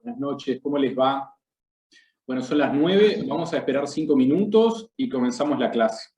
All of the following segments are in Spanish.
Buenas noches, ¿cómo les va? Bueno, son las 9, vamos a esperar 5 minutos y comenzamos la clase.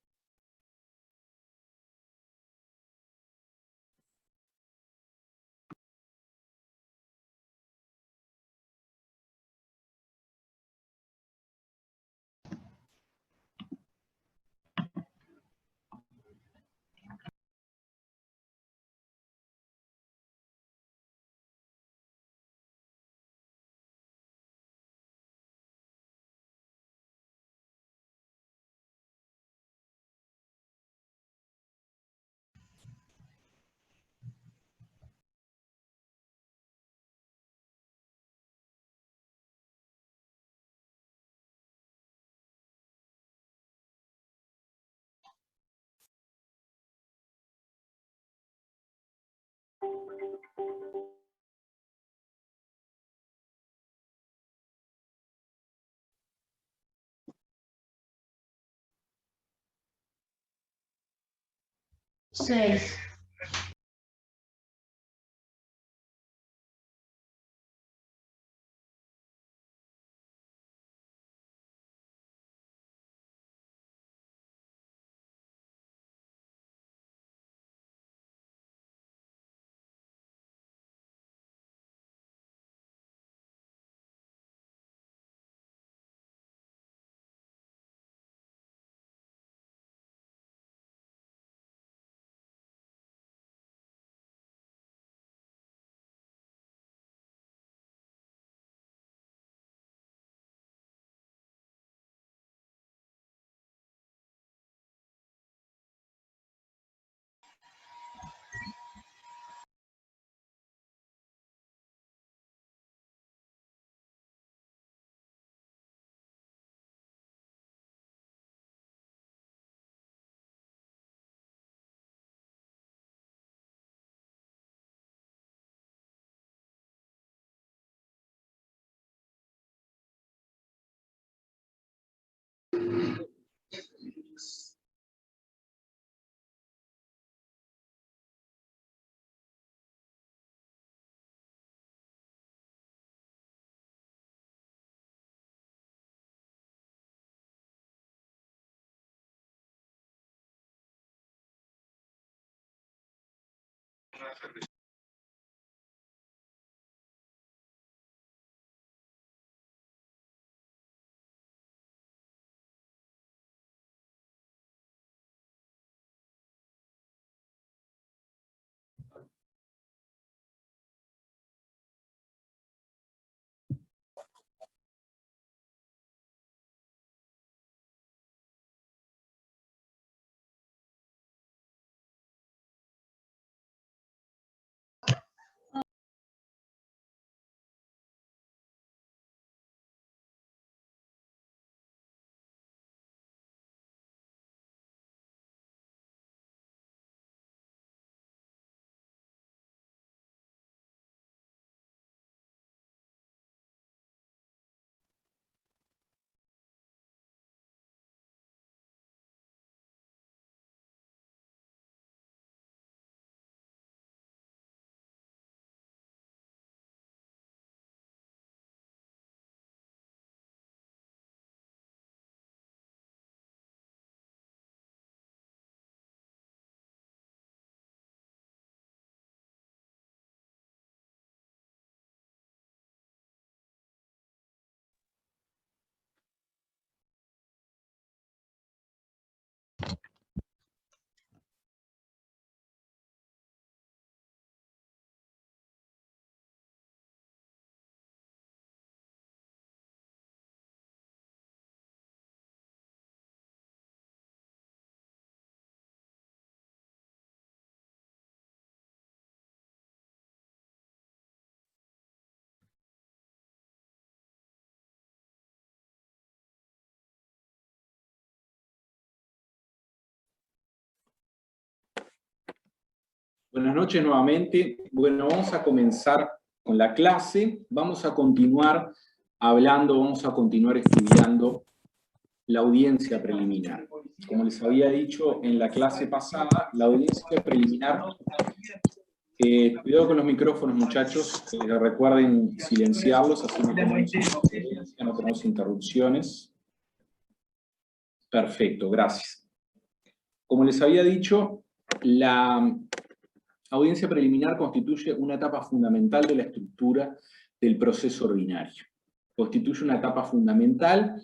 Seis. Buenas noches nuevamente. Bueno, vamos a comenzar con la clase. Vamos a continuar hablando, vamos a continuar estudiando la audiencia preliminar. Como les había dicho en la clase pasada, la audiencia preliminar Cuidado con los micrófonos, muchachos. Recuerden silenciarlos, así no tenemos interrupciones. Perfecto, gracias. Como les había dicho, la audiencia preliminar constituye una etapa fundamental de la estructura del proceso ordinario. Constituye una etapa fundamental,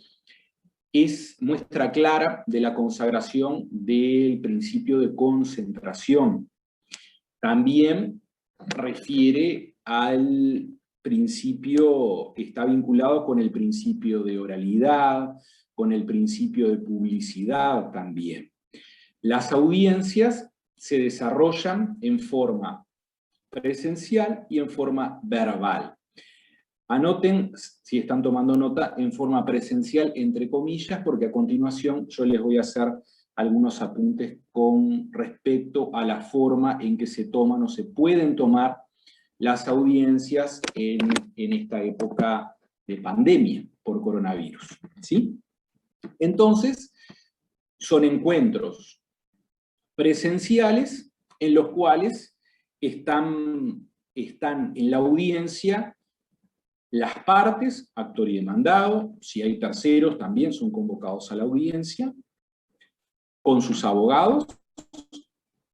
es muestra clara de la consagración del principio de concentración. También refiere al principio que está vinculado con el principio de oralidad, con el principio de publicidad también. Las audiencias se desarrollan en forma presencial y en forma verbal. Anoten, si están tomando nota, en forma presencial, entre comillas, porque a continuación yo les voy a hacer algunos apuntes con respecto a la forma en que se toman o se pueden tomar las audiencias en esta época de pandemia por coronavirus, ¿sí? Entonces, son encuentros presenciales en los cuales están en la audiencia las partes, actor y demandado, si hay terceros también son convocados a la audiencia, con sus abogados,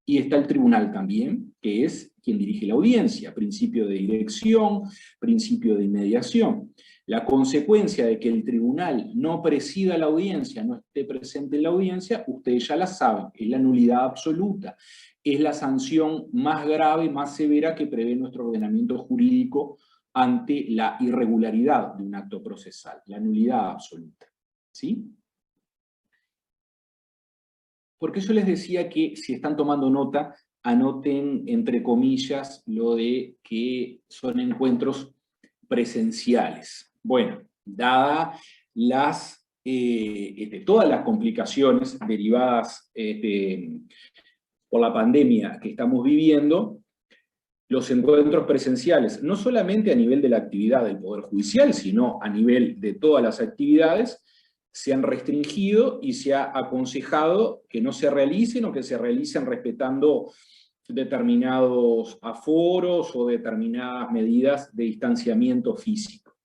y está el tribunal también, que es quien dirige la audiencia, principio de dirección, principio de inmediación. La consecuencia de que el tribunal no presida la audiencia, no esté presente en la audiencia, ustedes ya la saben, es la nulidad absoluta, es la sanción más grave, más severa que prevé nuestro ordenamiento jurídico ante la irregularidad de un acto procesal, la nulidad absoluta, ¿sí? Porque yo les decía que, si están tomando nota, anoten entre comillas lo de que son encuentros presenciales. Bueno, dadas todas las complicaciones derivadas por la pandemia que estamos viviendo, los encuentros presenciales, no solamente a nivel de la actividad del Poder Judicial, sino a nivel de todas las actividades, se han restringido y se ha aconsejado que no se realicen o que se realicen respetando determinados aforos o determinadas medidas de distanciamiento físico.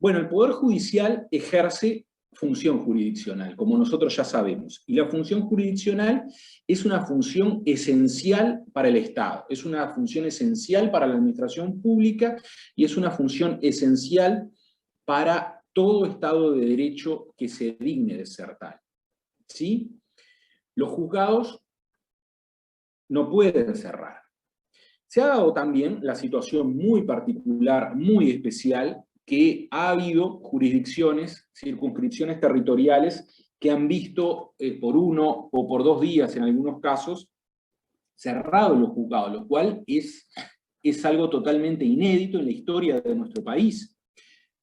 Bueno, el Poder Judicial ejerce función jurisdiccional, como nosotros ya sabemos, y la función jurisdiccional es una función esencial para el Estado, es una función esencial para la administración pública y es una función esencial para todo Estado de Derecho que se digne de ser tal, ¿sí? Los juzgados no pueden cerrar. Se ha dado también la situación muy particular, muy especial, que ha habido jurisdicciones, circunscripciones territoriales, que han visto por 1 o por 2 días, en algunos casos, cerrados los juzgados, lo cual es algo totalmente inédito en la historia de nuestro país.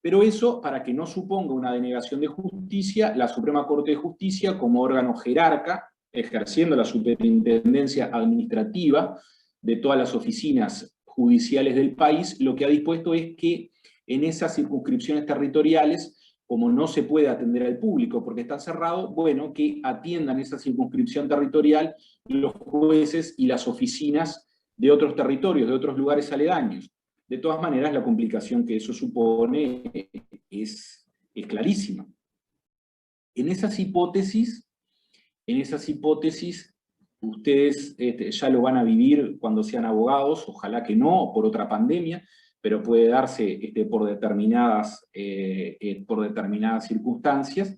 Pero eso, para que no suponga una denegación de justicia, la Suprema Corte de Justicia, como órgano jerarca, ejerciendo la superintendencia administrativa de todas las oficinas judiciales del país, lo que ha dispuesto es que en esas circunscripciones territoriales, como no se puede atender al público porque está cerrado, bueno, que atiendan esa circunscripción territorial los jueces y las oficinas de otros territorios, de otros lugares aledaños. De todas maneras, la complicación que eso supone es clarísima. En esas hipótesis, ustedes ya lo van a vivir cuando sean abogados, ojalá que no, por otra pandemia, pero puede darse por determinadas circunstancias,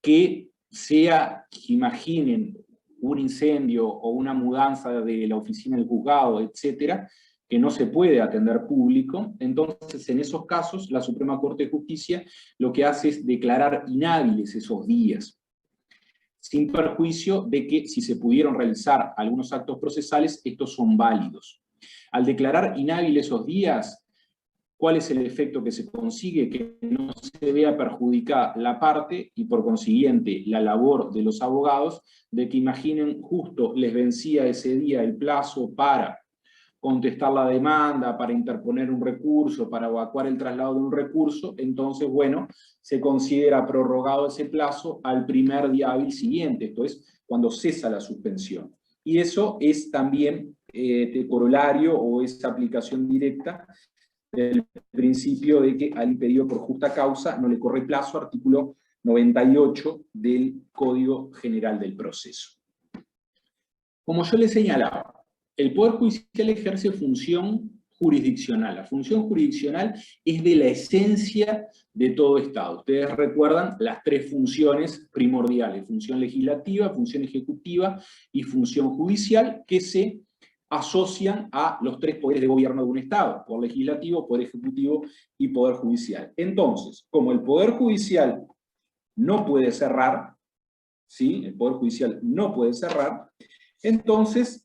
que imaginen un incendio o una mudanza de la oficina del juzgado, etcétera, que no se puede atender público. Entonces, en esos casos, la Suprema Corte de Justicia lo que hace es declarar inhábiles esos días, sin perjuicio de que, si se pudieron realizar algunos actos procesales, estos son válidos. Al declarar inhábiles esos días, ¿cuál es el efecto que se consigue? Que no se vea perjudicada la parte y, por consiguiente, la labor de los abogados, de que imaginen justo les vencía ese día el plazo para contestar la demanda, para interponer un recurso, para evacuar el traslado de un recurso, entonces, bueno, se considera prorrogado ese plazo al primer día hábil siguiente, esto es, cuando cesa la suspensión. y eso es también de corolario o es aplicación directa del principio de que al impedido por justa causa no le corre plazo, artículo 98 del Código General del Proceso. Como yo les señalaba, el Poder Judicial ejerce función jurisdiccional. La función jurisdiccional es de la esencia de todo Estado. Ustedes recuerdan las tres funciones primordiales: función legislativa, función ejecutiva y función judicial, que se asocian a los tres poderes de gobierno de un Estado: poder legislativo, poder ejecutivo y poder judicial. Entonces, como el Poder Judicial no puede cerrar, ¿sí? El Poder Judicial no puede cerrar, entonces,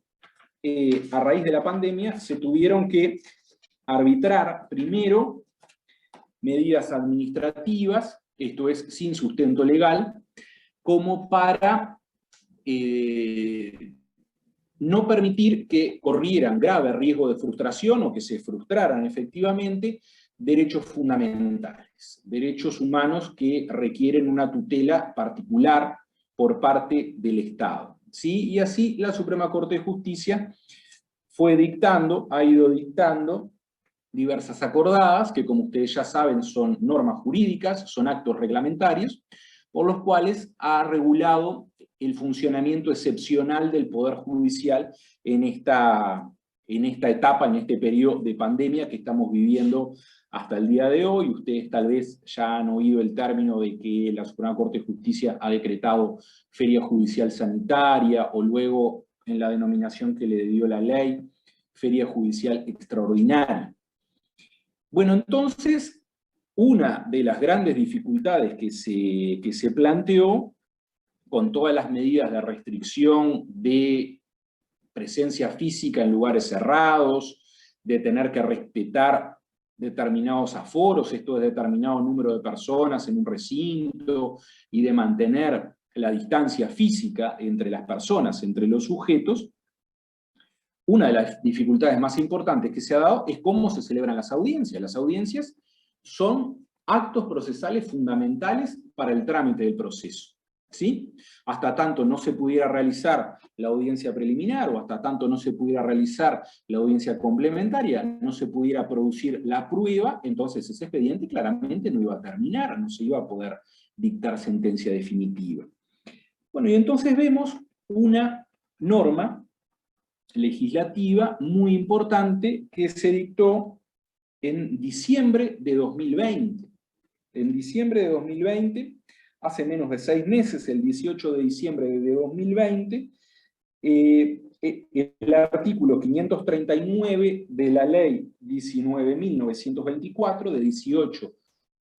a raíz de la pandemia, se tuvieron que arbitrar primero medidas administrativas, esto es sin sustento legal, como para no permitir que corrieran grave riesgo de frustración o que se frustraran efectivamente derechos fundamentales, derechos humanos que requieren una tutela particular por parte del Estado. ¿Sí? Y así la Suprema Corte de Justicia ha ido dictando diversas acordadas, que como ustedes ya saben son normas jurídicas, son actos reglamentarios, por los cuales ha regulado el funcionamiento excepcional del Poder Judicial en esta etapa, en este periodo de pandemia que estamos viviendo hasta el día de hoy. Ustedes tal vez ya han oído el término de que la Suprema Corte de Justicia ha decretado feria judicial sanitaria, o luego en la denominación que le dio la ley, feria judicial extraordinaria. Bueno, entonces, una de las grandes dificultades que se planteó, con todas las medidas de restricción de presencia física en lugares cerrados, de tener que respetar determinados aforos, esto es determinado número de personas en un recinto, y de mantener la distancia física entre las personas, entre los sujetos, una de las dificultades más importantes que se ha dado es cómo se celebran las audiencias. Las audiencias son actos procesales fundamentales para el trámite del proceso, ¿sí? Hasta tanto no se pudiera realizar la audiencia preliminar, o hasta tanto no se pudiera realizar la audiencia complementaria, no se pudiera producir la prueba, entonces ese expediente claramente no iba a terminar, no se iba a poder dictar sentencia definitiva. Bueno, y entonces vemos una norma legislativa muy importante que se dictó en diciembre de 2020. En diciembre de 2020, hace menos de 6 meses, el 18 de diciembre de 2020, el artículo 539 de la ley 19.924, de 18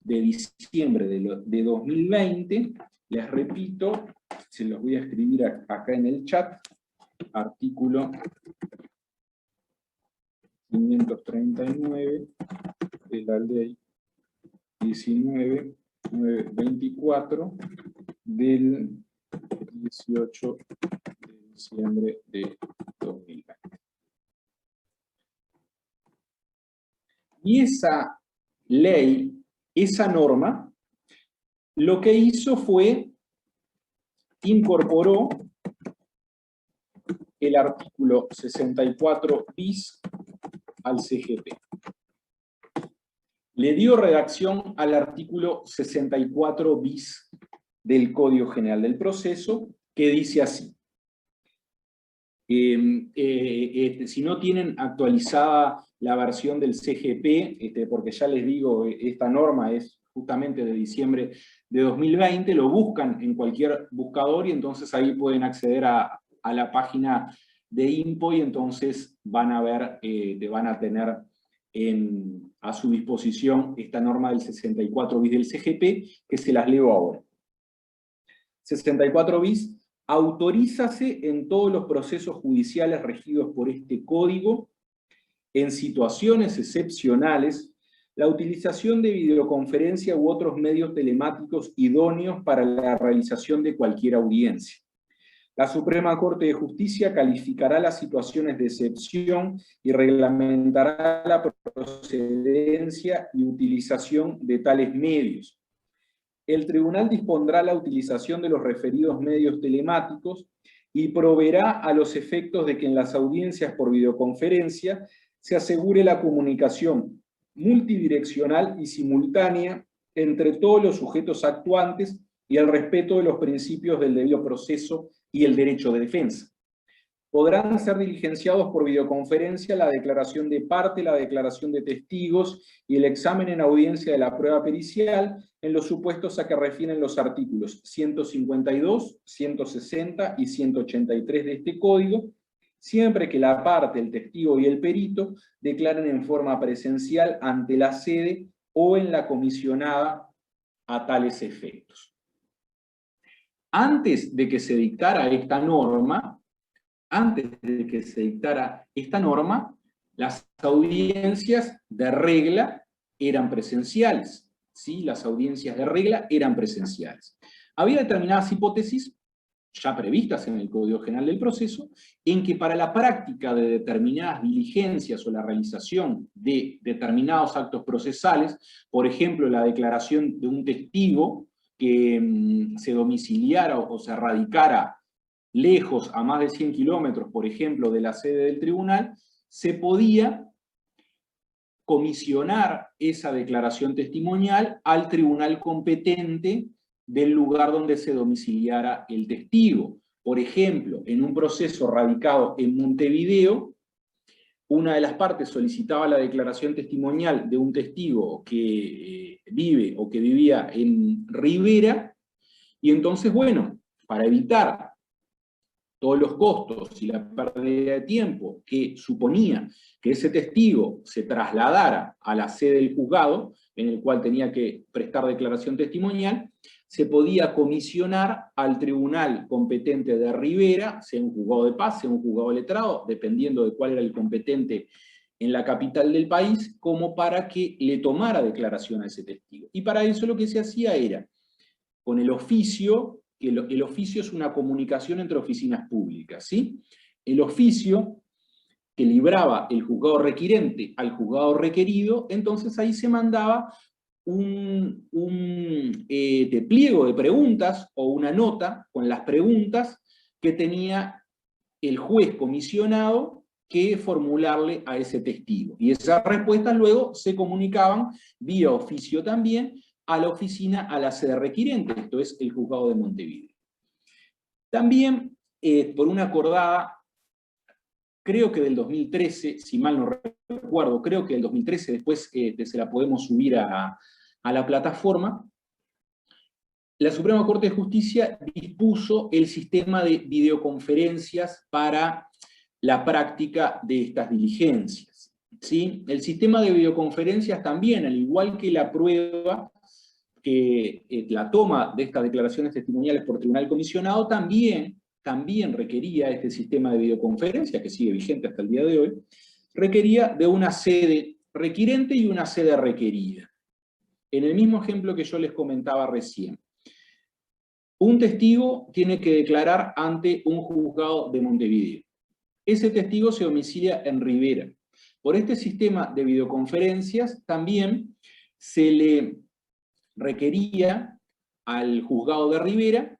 de diciembre de 2020, les repito, se los voy a escribir acá en el chat, artículo 539 de la ley 19.924 del 18 de diciembre de 2020. Y esa ley, esa norma, lo que hizo fue incorporó el artículo 64 bis al CGP. Le dio redacción al artículo 64 bis del Código General del Proceso, que dice así. Si no tienen actualizada la versión del CGP, porque ya les digo, esta norma es justamente de diciembre de 2020, lo buscan en cualquier buscador y entonces ahí pueden acceder a la página de INPO, y entonces van a ver, van a tener a su disposición esta norma del 64 bis del CGP, que se las leo ahora. 64 bis, autorízase en todos los procesos judiciales regidos por este código, en situaciones excepcionales, la utilización de videoconferencia u otros medios telemáticos idóneos para la realización de cualquier audiencia. La Suprema Corte de Justicia calificará las situaciones de excepción y reglamentará la procedencia y utilización de tales medios. El tribunal dispondrá la utilización de los referidos medios telemáticos y proveerá a los efectos de que en las audiencias por videoconferencia se asegure la comunicación multidireccional y simultánea entre todos los sujetos actuantes y el respeto de los principios del debido proceso y el derecho de defensa. Podrán ser diligenciados por videoconferencia la declaración de parte, la declaración de testigos y el examen en audiencia de la prueba pericial en los supuestos a que refieren los artículos 152, 160 y 183 de este Código, siempre que la parte, el testigo y el perito declaren en forma presencial ante la sede o en la comisionada a tales efectos. Antes de que se dictara esta norma, las audiencias de regla eran presenciales, ¿sí? Las audiencias de regla eran presenciales. Había determinadas hipótesis, ya previstas en el Código General del Proceso, en que para la práctica de determinadas diligencias o la realización de determinados actos procesales, por ejemplo, la declaración de un testigo que se domiciliara o se radicara lejos, a más de 100 kilómetros, por ejemplo, de la sede del tribunal, se podía comisionar esa declaración testimonial al tribunal competente del lugar donde se domiciliara el testigo. Por ejemplo, en un proceso radicado en Montevideo, una de las partes solicitaba la declaración testimonial de un testigo que vive o que vivía en Rivera, y entonces, bueno, para evitar todos los costos y la pérdida de tiempo que suponía que ese testigo se trasladara a la sede del juzgado, en el cual tenía que prestar declaración testimonial, se podía comisionar al tribunal competente de Rivera, sea un juzgado de paz, sea un juzgado de letrado, dependiendo de cuál era el competente en la capital del país, como para que le tomara declaración a ese testigo. Y para eso lo que se hacía era, con el oficio, que el oficio es una comunicación entre oficinas públicas, ¿sí? El oficio que libraba el juzgado requirente al juzgado requerido, entonces ahí se mandaba un pliego de preguntas o una nota con las preguntas que tenía el juez comisionado que formularle a ese testigo. Y esas respuestas luego se comunicaban vía oficio también a la oficina, a la sede requirente, esto es el juzgado de Montevideo. También, por una acordada, creo que del 2013, si mal no recuerdo, creo que del 2013, después se la podemos subir a la plataforma, la Suprema Corte de Justicia dispuso el sistema de videoconferencias para la práctica de estas diligencias, ¿sí? El sistema de videoconferencias también, al igual que la prueba, que la toma de estas declaraciones testimoniales por tribunal comisionado, también requería este sistema de videoconferencia, que sigue vigente hasta el día de hoy, requería de una sede requirente y una sede requerida. En el mismo ejemplo que yo les comentaba recién, un testigo tiene que declarar ante un juzgado de Montevideo. Ese testigo se domicilia en Rivera. Por este sistema de videoconferencias también se le requería al juzgado de Rivera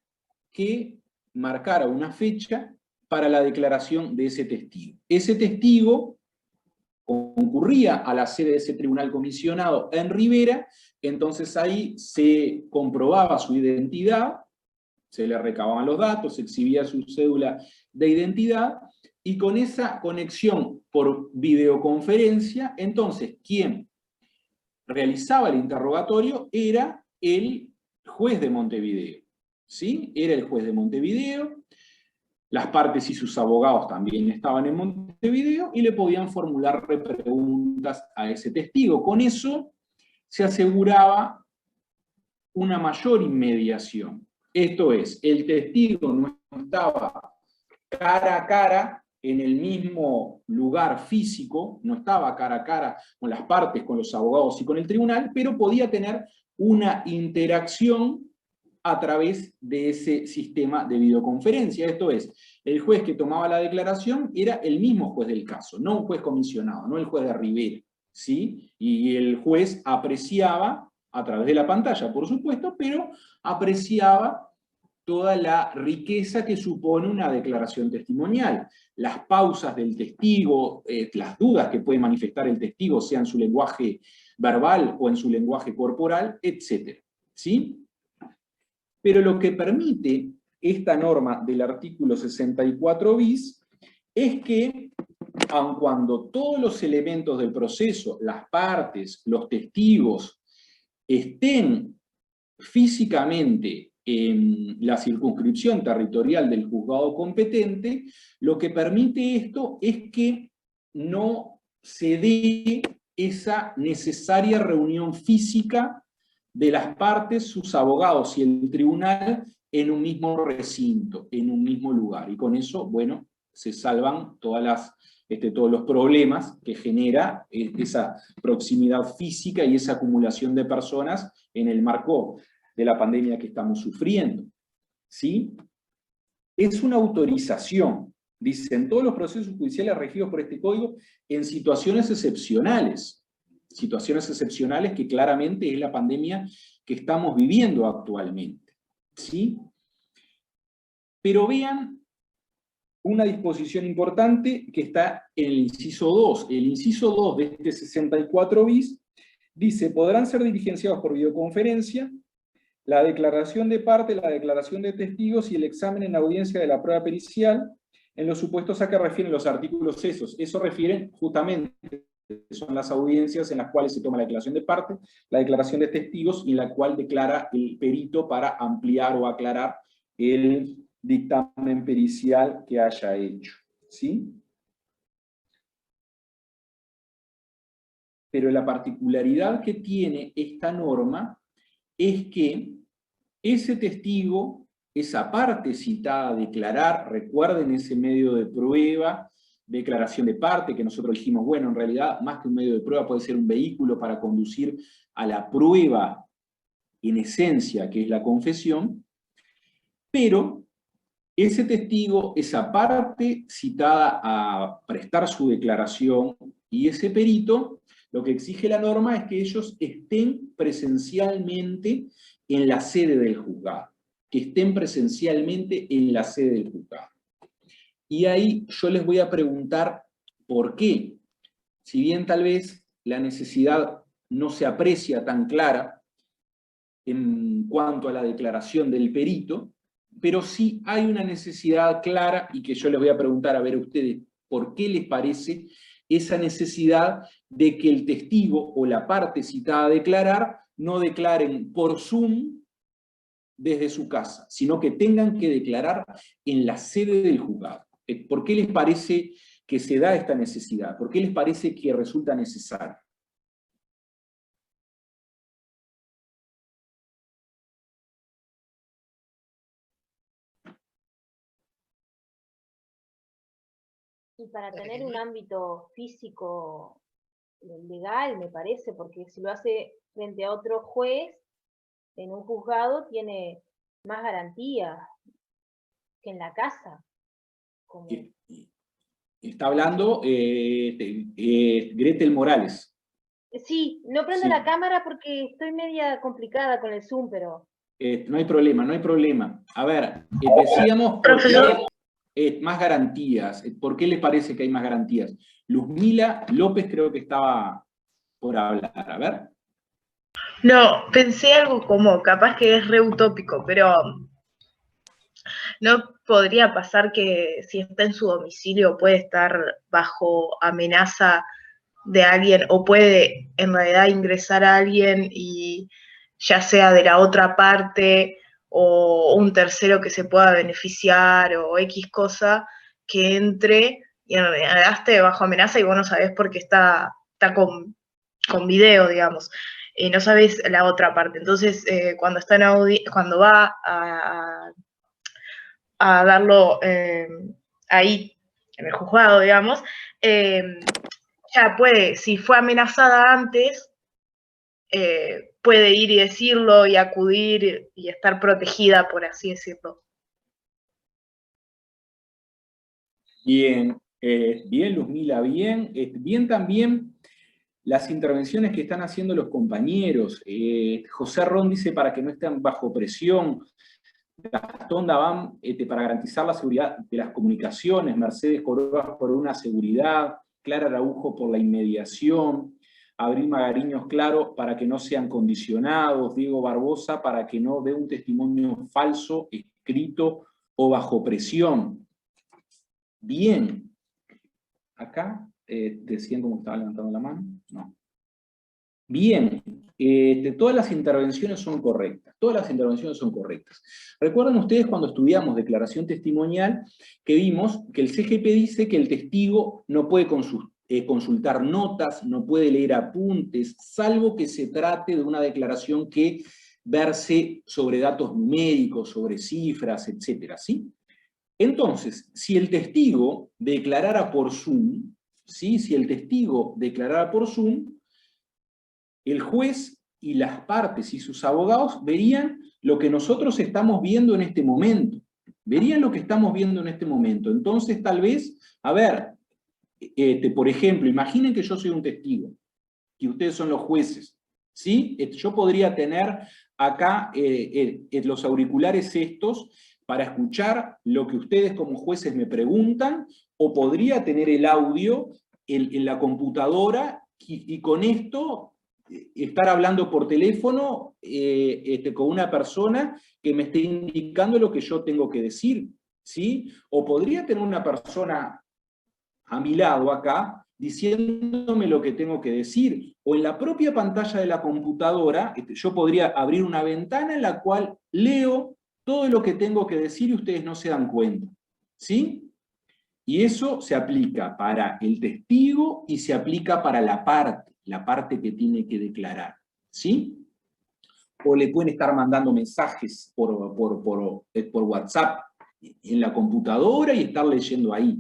que marcara una fecha para la declaración de ese testigo. Ese testigo concurría a la sede de ese tribunal comisionado en Rivera, entonces ahí se comprobaba su identidad, se le recababan los datos, se exhibía su cédula de identidad, y con esa conexión por videoconferencia, entonces quien realizaba el interrogatorio era el juez de Montevideo, ¿sí? Era el juez de Montevideo, las partes y sus abogados también estaban en Montevideo y le podían formular preguntas a ese testigo. Con eso se aseguraba una mayor inmediación. Esto es, el testigo no estaba cara a cara en el mismo lugar físico, no estaba cara a cara con las partes, con los abogados y con el tribunal, pero podía tener una interacción a través de ese sistema de videoconferencia. Esto es, el juez que tomaba la declaración era el mismo juez del caso, no un juez comisionado, no el juez de Rivera, ¿sí? Y el juez apreciaba, a través de la pantalla, por supuesto, pero apreciaba toda la riqueza que supone una declaración testimonial. Las pausas del testigo, las dudas que puede manifestar el testigo, sea en su lenguaje verbal o en su lenguaje corporal, etc. ¿Sí? Pero lo que permite esta norma del artículo 64 bis es que, aun cuando todos los elementos del proceso, las partes, los testigos, estén físicamente en la circunscripción territorial del juzgado competente, lo que permite esto es que no se dé esa necesaria reunión física de las partes, sus abogados y el tribunal en un mismo recinto, en un mismo lugar. Y con eso, bueno, se salvan todos los problemas que genera esa proximidad física y esa acumulación de personas en el marco de la pandemia que estamos sufriendo. ¿Sí? Es una autorización, dicen todos los procesos judiciales regidos por este código, en situaciones excepcionales que claramente es la pandemia que estamos viviendo actualmente. ¿Sí? Pero vean una disposición importante que está en el inciso 2. El inciso 2 de este 64 bis dice: podrán ser diligenciados por videoconferencia la declaración de parte, la declaración de testigos y el examen en audiencia de la prueba pericial en los supuestos a que refieren los artículos esos. Eso refieren justamente, son las audiencias en las cuales se toma la declaración de parte, la declaración de testigos y en la cual declara el perito para ampliar o aclarar el dictamen pericial que haya hecho. ¿Sí? Pero la particularidad que tiene esta norma es que ese testigo, esa parte citada a declarar, recuerden ese medio de prueba, declaración de parte, que nosotros dijimos, bueno, en realidad, más que un medio de prueba, puede ser un vehículo para conducir a la prueba en esencia, que es la confesión, pero ese testigo, esa parte citada a prestar su declaración y ese perito, lo que exige la norma es que ellos estén presencialmente en la sede del juzgado, que estén presencialmente en la sede del juzgado. Y ahí yo les voy a preguntar por qué. Si bien tal vez la necesidad no se aprecia tan clara en cuanto a la declaración del perito, pero sí hay una necesidad clara y que yo les voy a preguntar a ver a ustedes por qué les parece esa necesidad de que el testigo o la parte citada a declarar no declaren por Zoom desde su casa, sino que tengan que declarar en la sede del juzgado. ¿Por qué les parece que se da esta necesidad? ¿Por qué les parece que resulta necesario? Y para tener un ámbito físico legal, me parece, porque si lo hace frente a otro juez, en un juzgado, tiene más garantías que en la casa. Como... Está hablando Gretel Morales. Sí, no prendo la cámara porque estoy media complicada con el Zoom, pero... no hay problema, no hay problema. A ver, decíamos... Profesor. Más garantías. ¿Por qué le parece que hay más garantías? Luzmila López creo que estaba por hablar. A ver. No, pensé algo como, capaz que es re utópico, pero no podría pasar que si está en su domicilio puede estar bajo amenaza de alguien o puede en realidad ingresar a alguien y ya sea de la otra parte o un tercero que se pueda beneficiar o X cosa que entre y en realidad esté bajo amenaza y vos no sabés por qué está con video, digamos. No sabés la otra parte. Entonces, cuando está cuando va a darlo ahí, en el juzgado, digamos, ya puede, si fue amenazada antes, puede ir y decirlo y acudir y estar protegida, por así decirlo. Bien, bien Luzmila, bien. Bien también las intervenciones que están haciendo los compañeros. José Ron dice para que no estén bajo presión. Gastón Daván, para garantizar la seguridad de las comunicaciones, Mercedes Coroas por una seguridad, Clara Araujo por la inmediación, Abril Magariños, claro, para que no sean condicionados, Diego Barbosa, para que no dé un testimonio falso, escrito o bajo presión. Bien. Acá, decían cómo estaba levantando la mano. No. Bien. Todas las intervenciones son correctas. Todas las intervenciones son correctas. ¿Recuerdan ustedes cuando estudiamos declaración testimonial que vimos que el CGP dice que el testigo no puede consultar notas, no puede leer apuntes, salvo que se trate de una declaración que verse sobre datos numéricos, sobre cifras, etcétera, ¿sí? Entonces, si el testigo declarara por Zoom, ¿sí? Si el testigo declarara por Zoom, el juez y las partes y sus abogados verían lo que nosotros estamos viendo en este momento. Verían lo que estamos viendo en este momento. Entonces, tal vez, a ver, por ejemplo, imaginen que yo soy un testigo, que ustedes son los jueces, ¿sí? Yo podría tener acá los auriculares estos para escuchar lo que ustedes como jueces me preguntan, o podría tener el audio en la computadora y con esto estar hablando por teléfono con una persona que me esté indicando lo que yo tengo que decir, ¿sí? O podría tener una persona a mi lado acá diciéndome lo que tengo que decir, o en la propia pantalla de la computadora yo podría abrir una ventana en la cual leo todo lo que tengo que decir y ustedes no se dan cuenta, ¿sí? Y eso se aplica para el testigo y se aplica para la parte que tiene que declarar, ¿sí? O le pueden estar mandando mensajes por WhatsApp en la computadora y estar leyendo ahí.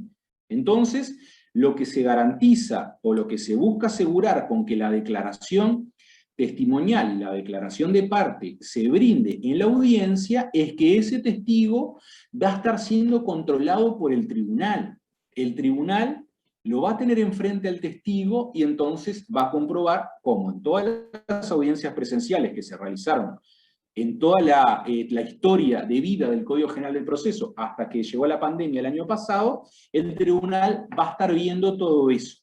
Entonces, lo que se garantiza o lo que se busca asegurar con que la declaración testimonial, la declaración de parte, se brinde en la audiencia, es que ese testigo va a estar siendo controlado por el tribunal. El tribunal lo va a tener enfrente al testigo y entonces va a comprobar, como en todas las audiencias presenciales que se realizaron en toda la historia de vida del Código General del Proceso, hasta que llegó la pandemia el año pasado, el tribunal va a estar viendo todo eso.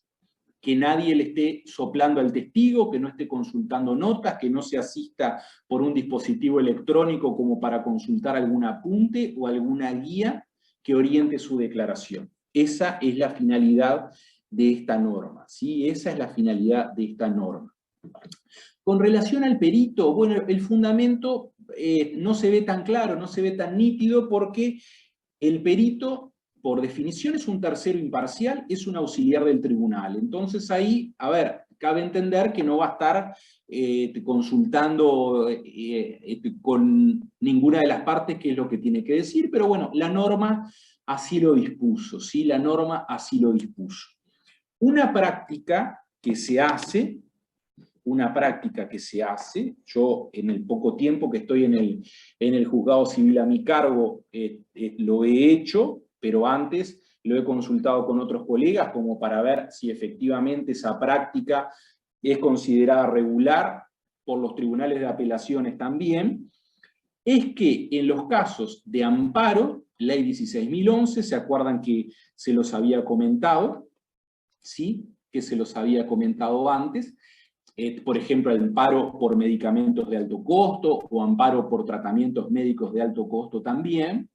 Que nadie le esté soplando al testigo, que no esté consultando notas, que no se asista por un dispositivo electrónico como para consultar algún apunte o alguna guía que oriente su declaración. Esa es la finalidad de esta norma, ¿sí? Esa es la finalidad de esta norma. Con relación al perito, bueno, el fundamento no se ve tan claro, no se ve tan nítido, porque el perito, por definición, es un tercero imparcial, es un auxiliar del tribunal. Entonces ahí, a ver, cabe entender que no va a estar consultando con ninguna de las partes qué es lo que tiene que decir, pero bueno, la norma así lo dispuso, ¿sí? La norma así lo dispuso. Una práctica que se hace, yo en el poco tiempo que estoy en el juzgado civil a mi cargo lo he hecho, pero antes lo he consultado con otros colegas como para ver si efectivamente esa práctica es considerada regular por los tribunales de apelaciones también, es que en los casos de amparo, ley 16.011, ¿se acuerdan que se los había comentado? ¿Sí? Que se los había comentado antes. Por ejemplo, el amparo por medicamentos de alto costo o amparo por tratamientos médicos de alto costo también.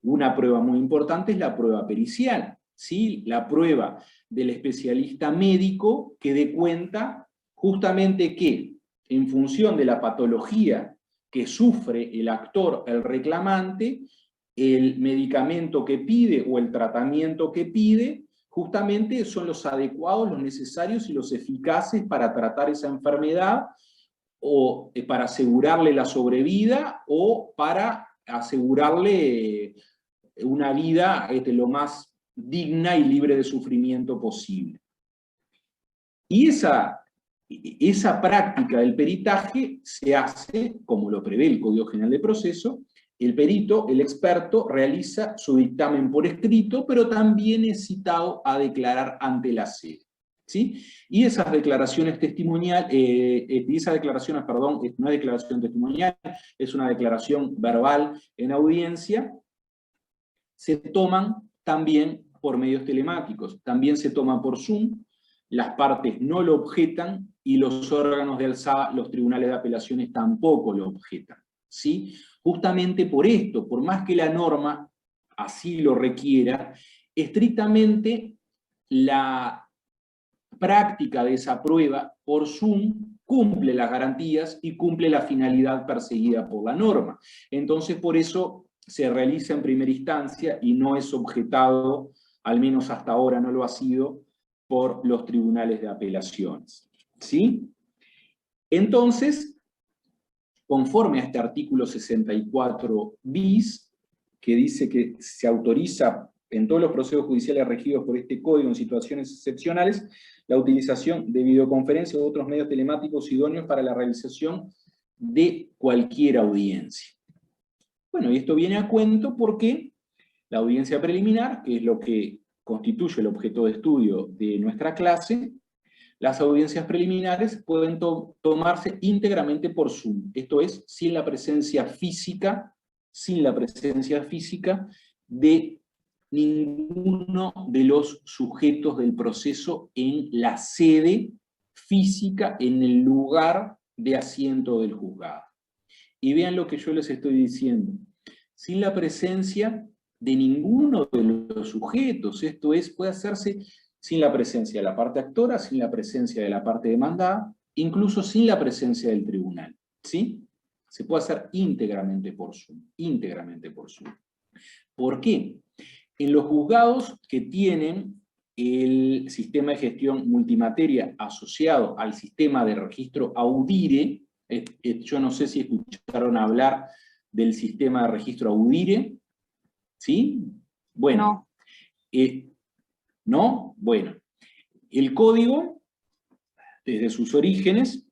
Una prueba muy importante es la prueba pericial, ¿sí? La prueba del especialista médico que dé cuenta justamente que, en función de la patología que sufre el actor, el reclamante, el medicamento que pide o el tratamiento que pide, justamente son los adecuados, los necesarios y los eficaces para tratar esa enfermedad, o para asegurarle la sobrevida, o para asegurarle una vida lo más digna y libre de sufrimiento posible. Y esa práctica del peritaje se hace, como lo prevé el Código General de Proceso. El perito, el experto, realiza su dictamen por escrito, pero también es citado a declarar ante la sede, ¿sí? Y esas declaraciones testimoniales, perdón, no es declaración testimonial, es una declaración verbal en audiencia, se toman también por medios telemáticos, también se toman por Zoom, las partes no lo objetan y los órganos de alzada, los tribunales de apelaciones tampoco lo objetan, ¿sí? Justamente por esto, por más que la norma así lo requiera, estrictamente la práctica de esa prueba por Zoom cumple las garantías y cumple la finalidad perseguida por la norma. Entonces, por eso se realiza en primera instancia y no es objetado, al menos hasta ahora no lo ha sido, por los tribunales de apelaciones. ¿Sí? Entonces, conforme a este artículo 64 bis, que dice que se autoriza en todos los procesos judiciales regidos por este código en situaciones excepcionales, la utilización de videoconferencia u otros medios telemáticos idóneos para la realización de cualquier audiencia. Bueno, y esto viene a cuento porque la audiencia preliminar, que es lo que constituye el objeto de estudio de nuestra clase, las audiencias preliminares pueden tomarse íntegramente por Zoom, esto es, sin la presencia física de ninguno de los sujetos del proceso en la sede física, en el lugar de asiento del juzgado. Y vean lo que yo les estoy diciendo. Sin la presencia de ninguno de los sujetos, esto es, puede hacerse sin la presencia de la parte actora, sin la presencia de la parte demandada, incluso sin la presencia del tribunal, ¿sí? Se puede hacer íntegramente por Zoom, íntegramente por Zoom. ¿Por qué? En los juzgados que tienen el sistema de gestión multimateria asociado al sistema de registro Audire, yo no sé si escucharon hablar del sistema de registro Audire, ¿sí? Bueno, ¿no? Bueno, el código, desde sus orígenes,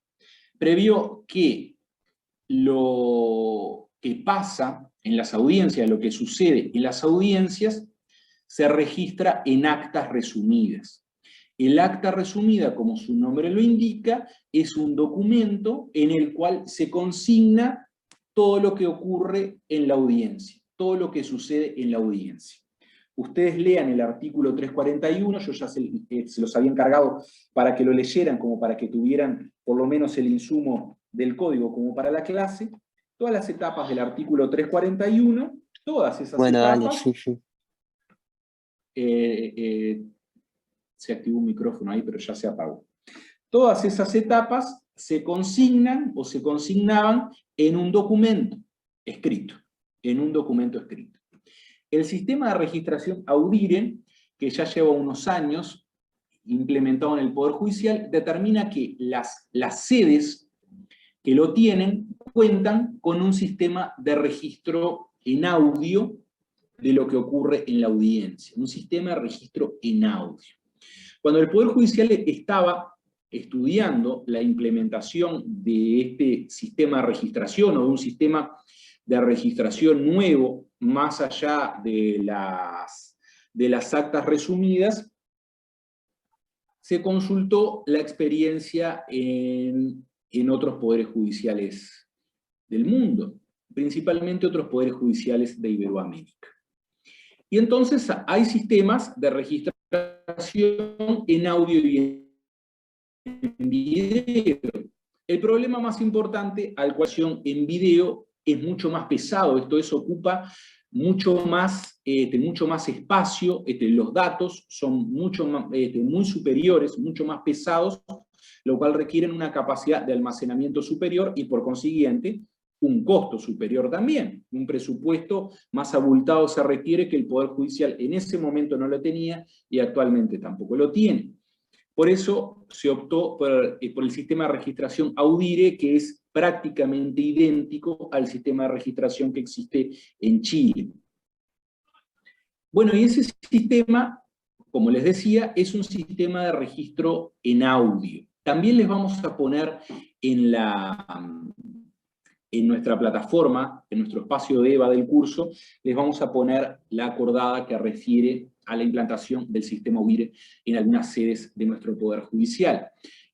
previó que lo que pasa en las audiencias, lo que sucede en las audiencias, se registra en actas resumidas. El acta resumida, como su nombre lo indica, es un documento en el cual se consigna todo lo que ocurre en la audiencia, todo lo que sucede en la audiencia. Ustedes lean el artículo 341, yo ya se los había encargado para que lo leyeran, como para que tuvieran por lo menos el insumo del código como para la clase. Todas las etapas del artículo 341, todas esas etapas... Dale, sí. Se activó un micrófono ahí, pero ya se apagó. Todas esas etapas se consignan o se consignaban en un documento escrito, El sistema de registración Audire, que ya lleva unos años implementado en el Poder Judicial, determina que las sedes que lo tienen cuentan con un sistema de registro en audio de lo que ocurre en la audiencia, un sistema de registro en audio. Cuando el Poder Judicial estaba estudiando la implementación de este sistema de registración o de un sistema de registración nuevo, más allá de las actas resumidas, se consultó la experiencia en otros poderes judiciales del mundo, principalmente otros poderes judiciales de Iberoamérica. Y entonces hay sistemas de registración en audio y en video. El problema más importante, la ecuación en video, es mucho más pesado, esto es, ocupa mucho más espacio, los datos son muy superiores, mucho más pesados, lo cual requieren una capacidad de almacenamiento superior y por consiguiente un costo superior también. Un presupuesto más abultado se requiere que el Poder Judicial en ese momento no lo tenía y actualmente tampoco lo tiene. Por eso se optó por el sistema de registración Audire, que es prácticamente idéntico al sistema de registración que existe en Chile. Bueno, y ese sistema, como les decía, es un sistema de registro en audio. También les vamos a poner en en nuestra plataforma, en nuestro espacio de EVA del curso, les vamos a poner la acordada que refiere a la implantación del sistema UIRE en algunas sedes de nuestro Poder Judicial.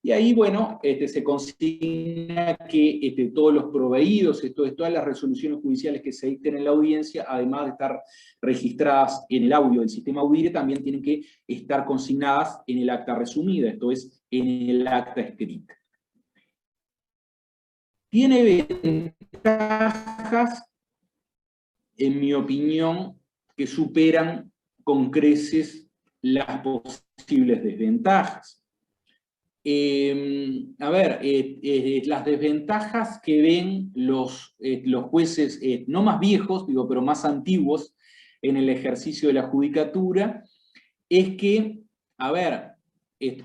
Y ahí, bueno, se consigna que todos los proveídos, todas las resoluciones judiciales que se dicten en la audiencia, además de estar registradas en el audio del sistema UIRE, también tienen que estar consignadas en el acta resumida, esto es, en el acta escrita. Tiene ventajas, en mi opinión, que superan con creces las posibles desventajas. Las desventajas que ven los jueces, no más viejos, digo, pero más antiguos en el ejercicio de la judicatura, es que,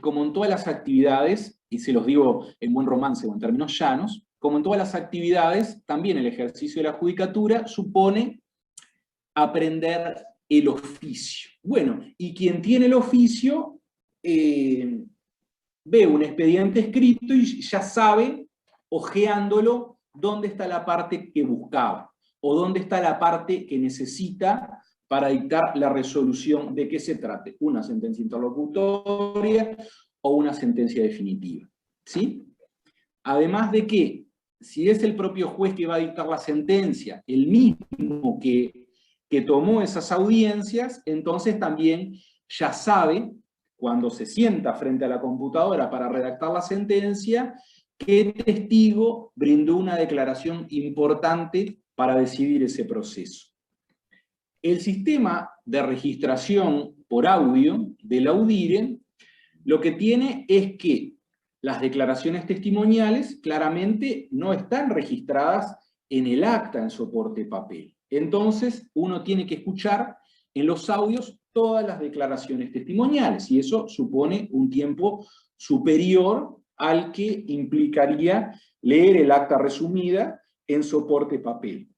como en todas las actividades, y se los digo en buen romance o en términos llanos, como en todas las actividades, también el ejercicio de la judicatura supone aprender el oficio. Bueno, y quien tiene el oficio ve un expediente escrito y ya sabe, hojeándolo, dónde está la parte que buscaba, o dónde está la parte que necesita para dictar la resolución de qué se trate, una sentencia interlocutoria o una sentencia definitiva. ¿Sí? Además de que, si es el propio juez que va a dictar la sentencia, el mismo que tomó esas audiencias, entonces también ya sabe, cuando se sienta frente a la computadora para redactar la sentencia, qué testigo brindó una declaración importante para decidir ese proceso. El sistema de registración por audio de la UDIRE lo que tiene es que las declaraciones testimoniales claramente no están registradas en el acta en soporte papel. Entonces, uno tiene que escuchar en los audios todas las declaraciones testimoniales, y eso supone un tiempo superior al que implicaría leer el acta resumida en soporte papel.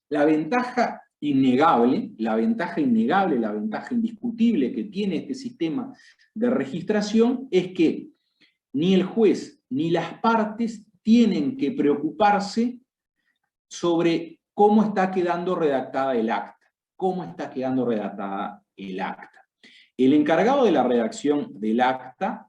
La ventaja innegable, la ventaja indiscutible que tiene este sistema de registración es que ni el juez ni las partes tienen que preocuparse sobre cómo está quedando redactada el acta. El encargado de la redacción del acta,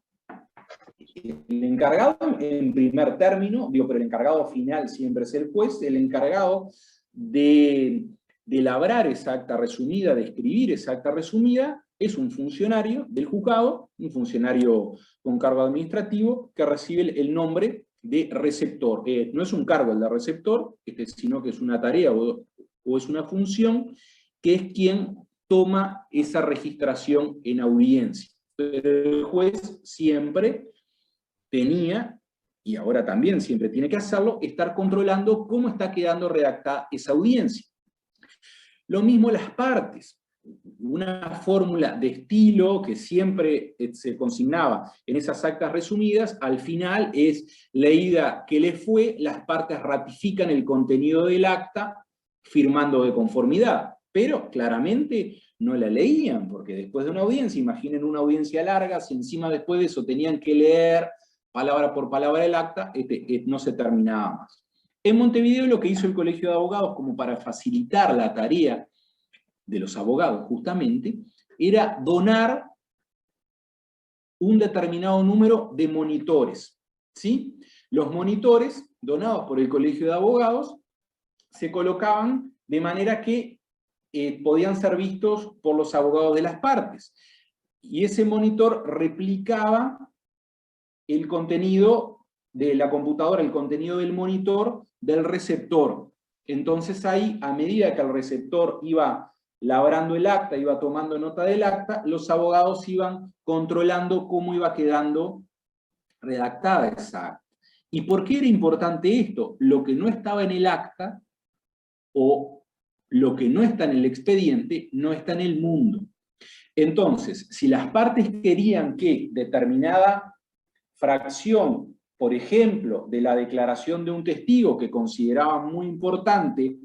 el encargado en primer término, pero el encargado final siempre es el juez, el encargado de labrar esa acta resumida, de escribir esa acta resumida, es un funcionario del juzgado, un funcionario con cargo administrativo, que recibe el nombre de receptor. No es un cargo el de receptor, sino que es una tarea o es una función, que es quien toma esa registración en audiencia. Pero el juez siempre tenía, y ahora también siempre tiene que hacerlo, estar controlando cómo está quedando redactada esa audiencia. Lo mismo las partes. Una fórmula de estilo que siempre se consignaba en esas actas resumidas, al final es leída que le fue, las partes ratifican el contenido del acta firmando de conformidad, pero claramente no la leían, porque después de una audiencia, imaginen una audiencia larga, si encima después de eso tenían que leer palabra por palabra el acta, no se terminaba más. En Montevideo lo que hizo el Colegio de Abogados, como para facilitar la tarea de los abogados justamente, era donar un determinado número de monitores, ¿sí? Los monitores, donados por el Colegio de Abogados, se colocaban de manera que podían ser vistos por los abogados de las partes. Y ese monitor replicaba el contenido de la computadora, el contenido del monitor del receptor. Entonces ahí, a medida que el receptor iba labrando el acta, iba tomando nota del acta, los abogados iban controlando cómo iba quedando redactada esa acta. ¿Y por qué era importante esto? Lo que no estaba en el acta, o lo que no está en el expediente, no está en el mundo. Entonces, si las partes querían que determinada fracción, por ejemplo, de la declaración de un testigo que consideraban muy importante,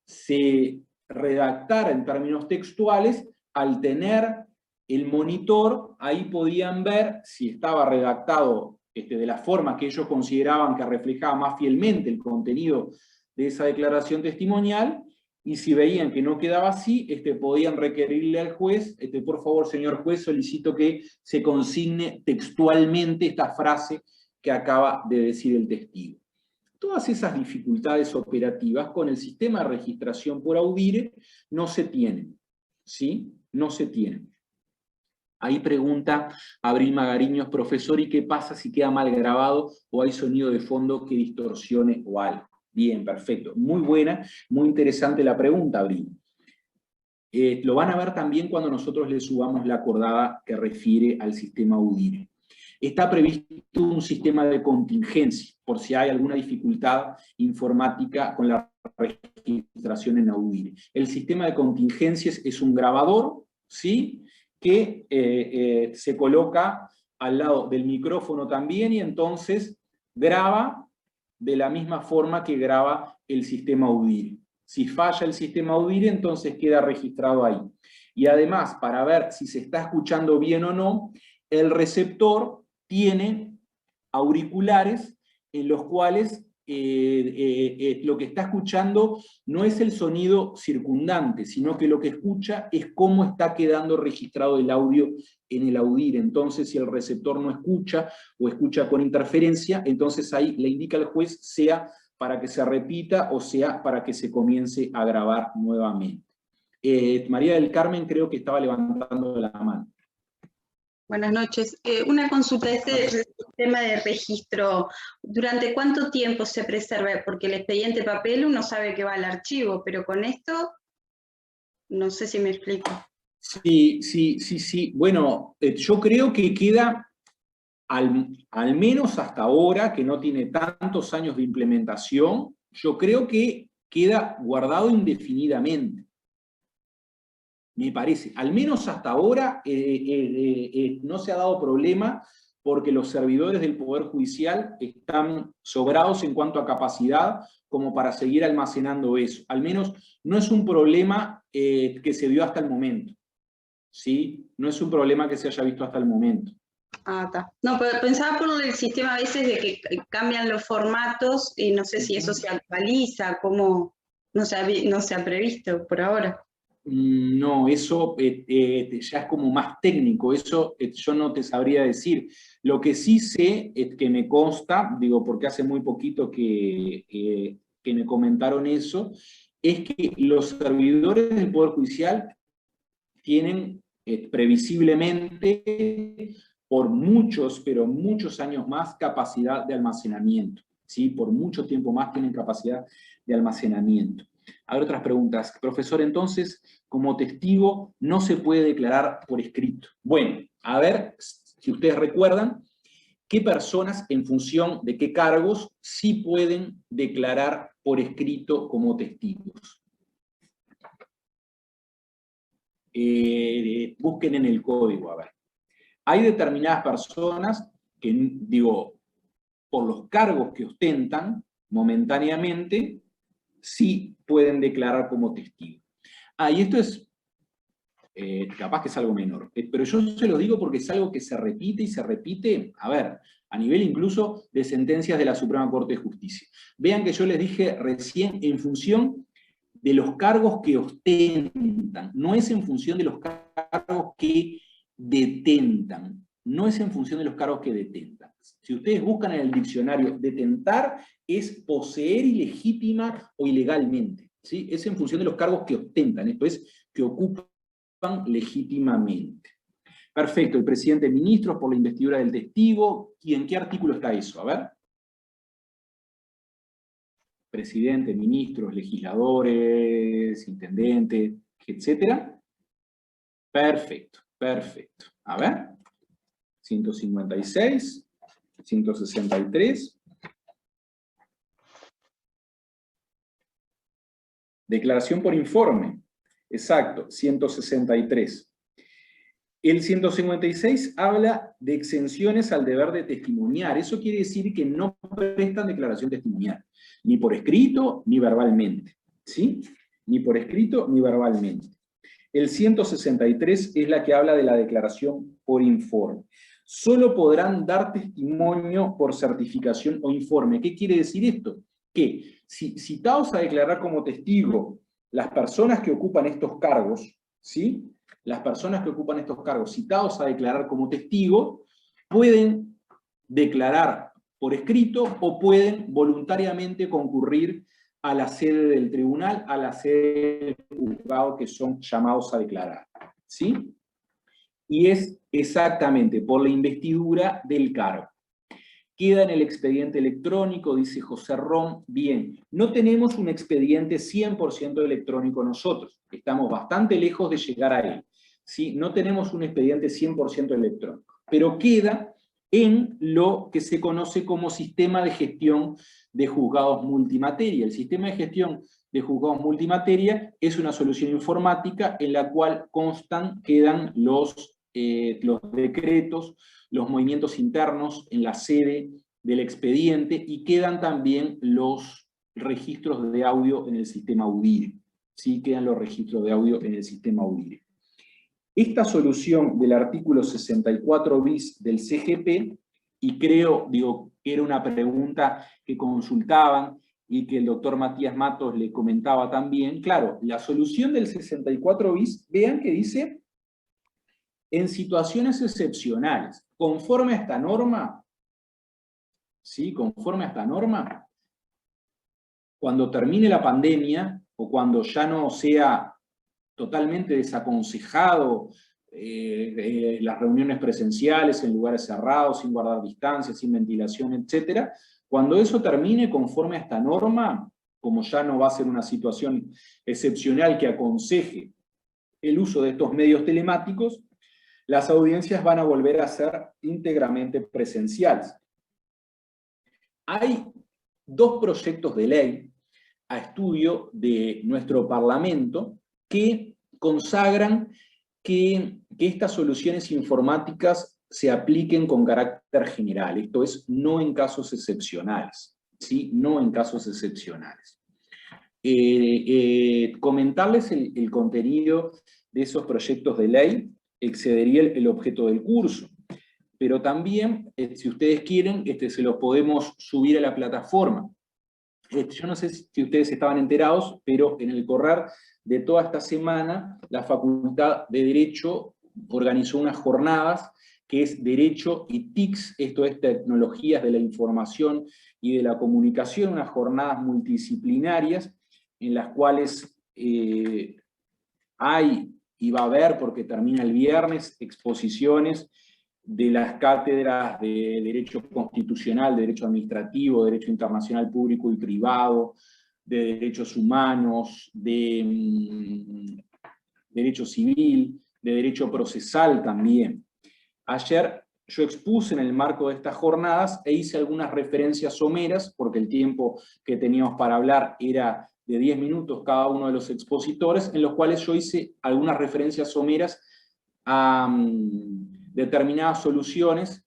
se redactara en términos textuales, al tener el monitor, ahí podían ver si estaba redactado de la forma que ellos consideraban que reflejaba más fielmente el contenido de esa declaración testimonial, y si veían que no quedaba así, podían requerirle al juez, por favor, señor juez, solicito que se consigne textualmente esta frase que acaba de decir el testigo. Todas esas dificultades operativas con el sistema de registración por audire no se tienen, ¿sí? No se tienen. Ahí pregunta Abril Magariños, profesor, ¿y qué pasa si queda mal grabado o hay sonido de fondo que distorsione o algo? Bien, perfecto. Muy buena, muy interesante la pregunta, Abril. Lo van a ver también cuando nosotros le subamos la acordada que refiere al sistema audire. Está previsto un sistema de contingencia, por si hay alguna dificultad informática con la registración en audire. El sistema de contingencias es un grabador, ¿sí?, que se coloca al lado del micrófono también, y entonces graba de la misma forma que graba el sistema audire. Si falla el sistema audire, entonces queda registrado ahí. Y además, para ver si se está escuchando bien o no, el receptor tiene auriculares en los cuales lo que está escuchando no es el sonido circundante, sino que lo que escucha es cómo está quedando registrado el audio en el audire. Entonces, si el receptor no escucha o escucha con interferencia, entonces ahí le indica al juez, sea para que se repita o sea para que se comience a grabar nuevamente. María del Carmen creo que estaba levantando la mano. Buenas noches. Una consulta, este sistema de registro, ¿durante cuánto tiempo se preserva? Porque el expediente papel uno sabe que va al archivo, pero con esto, no sé si me explico. Sí. Bueno, yo creo que queda, al menos hasta ahora, que no tiene tantos años de implementación, yo creo que queda guardado indefinidamente. Me parece, al menos hasta ahora no se ha dado problema porque los servidores del Poder Judicial están sobrados en cuanto a capacidad como para seguir almacenando eso. Al menos no es un problema que se vio hasta el momento, ¿sí? No es un problema que se haya visto hasta el momento. Ah, está. No, pero pensaba por el sistema a veces de que cambian los formatos y no sé si eso se actualiza, cómo no se ha previsto por ahora. No, eso ya es como más técnico, eso yo no te sabría decir. Lo que sí sé, que me consta, digo porque hace muy poquito que me comentaron eso, es que los servidores del Poder Judicial tienen previsiblemente por muchos, pero muchos años más capacidad de almacenamiento, ¿sí? Por mucho tiempo más tienen capacidad de almacenamiento. A ver, otras preguntas. Profesor, entonces, como testigo no se puede declarar por escrito. Bueno, a ver, si ustedes recuerdan, ¿qué personas en función de qué cargos sí pueden declarar por escrito como testigos? Busquen en el código, a ver. Hay determinadas personas que, digo, por los cargos que ostentan momentáneamente, sí pueden declarar como testigo. Y esto es, capaz que es algo menor, pero yo se lo digo porque es algo que se repite y se repite, a ver, a nivel incluso de sentencias de la Suprema Corte de Justicia. Vean que yo les dije recién en función de los cargos que ostentan, no es en función de los cargos que detentan, no es en función de los cargos que detentan. Si ustedes buscan en el diccionario, detentar es poseer ilegítima o ilegalmente, ¿sí? Es en función de los cargos que ostentan, esto es, que ocupan legítimamente. Perfecto, el presidente de ministros por la investidura del testigo. ¿Y en qué artículo está eso? A ver. Presidente, ministros, legisladores, intendentes, etcétera. Perfecto, perfecto. A ver. 156, 163. Declaración por informe. Exacto, 163. El 156 habla de exenciones al deber de testimoniar. Eso quiere decir que no prestan declaración testimonial, ni por escrito ni verbalmente. ¿Sí? Ni por escrito ni verbalmente. El 163 es la que habla de la declaración por informe. solo podrán dar testimonio por certificación o informe. ¿Qué quiere decir esto? Que si citados a declarar como testigo las personas que ocupan estos cargos, ¿sí? Las personas que ocupan estos cargos citados a declarar como testigo, pueden declarar por escrito o pueden voluntariamente concurrir a la sede del tribunal, a la sede del juzgado que son llamados a declarar, ¿sí? Y es exactamente por la investidura del cargo. Queda en el expediente electrónico, dice José Ron. Bien, no tenemos un expediente 100% electrónico nosotros, estamos bastante lejos de llegar a él, ¿sí? No tenemos un expediente 100% electrónico, pero queda en lo que se conoce como sistema de gestión de juzgados multimateria. El sistema de gestión de juzgados multimateria es una solución informática en la cual quedan los decretos, los movimientos internos en la sede del expediente y quedan también los registros de audio en el sistema UDIRE. Sí, quedan los registros de audio en el sistema UDIRE. Esta solución del artículo 64 bis del CGP, y creo, que era una pregunta que consultaban y que el doctor Matías Matos le comentaba también, claro, la solución del 64 bis, vean que dice, en situaciones excepcionales, conforme a esta norma, ¿sí? Conforme a esta norma, cuando termine la pandemia, o cuando ya no sea totalmente desaconsejado las reuniones presenciales en lugares cerrados, sin guardar distancia, sin ventilación, etc. Cuando eso termine conforme a esta norma, como ya no va a ser una situación excepcional que aconseje el uso de estos medios telemáticos, las audiencias van a volver a ser íntegramente presenciales. Hay 2 proyectos de ley a estudio de nuestro Parlamento que consagran que estas soluciones informáticas se apliquen con carácter general, esto es, no en casos excepcionales, ¿sí? No en casos excepcionales. Comentarles el contenido de esos proyectos de ley excedería el objeto del curso, pero también, si ustedes quieren, se los podemos subir a la plataforma. Yo no sé si ustedes estaban enterados, pero en el correr de toda esta semana, la Facultad de Derecho organizó unas jornadas que es Derecho y TICs, esto es Tecnologías de la Información y de la Comunicación, unas jornadas multidisciplinarias en las cuales hay y va a haber, porque termina el viernes, exposiciones de las cátedras de Derecho Constitucional, de Derecho Administrativo, de Derecho Internacional Público y Privado, de Derechos Humanos, de Derecho Civil, de Derecho Procesal también. Ayer yo expuse en el marco de estas jornadas e hice algunas referencias someras, porque el tiempo que teníamos para hablar era de 10 minutos cada uno de los expositores, en los cuales yo hice algunas referencias someras a determinadas soluciones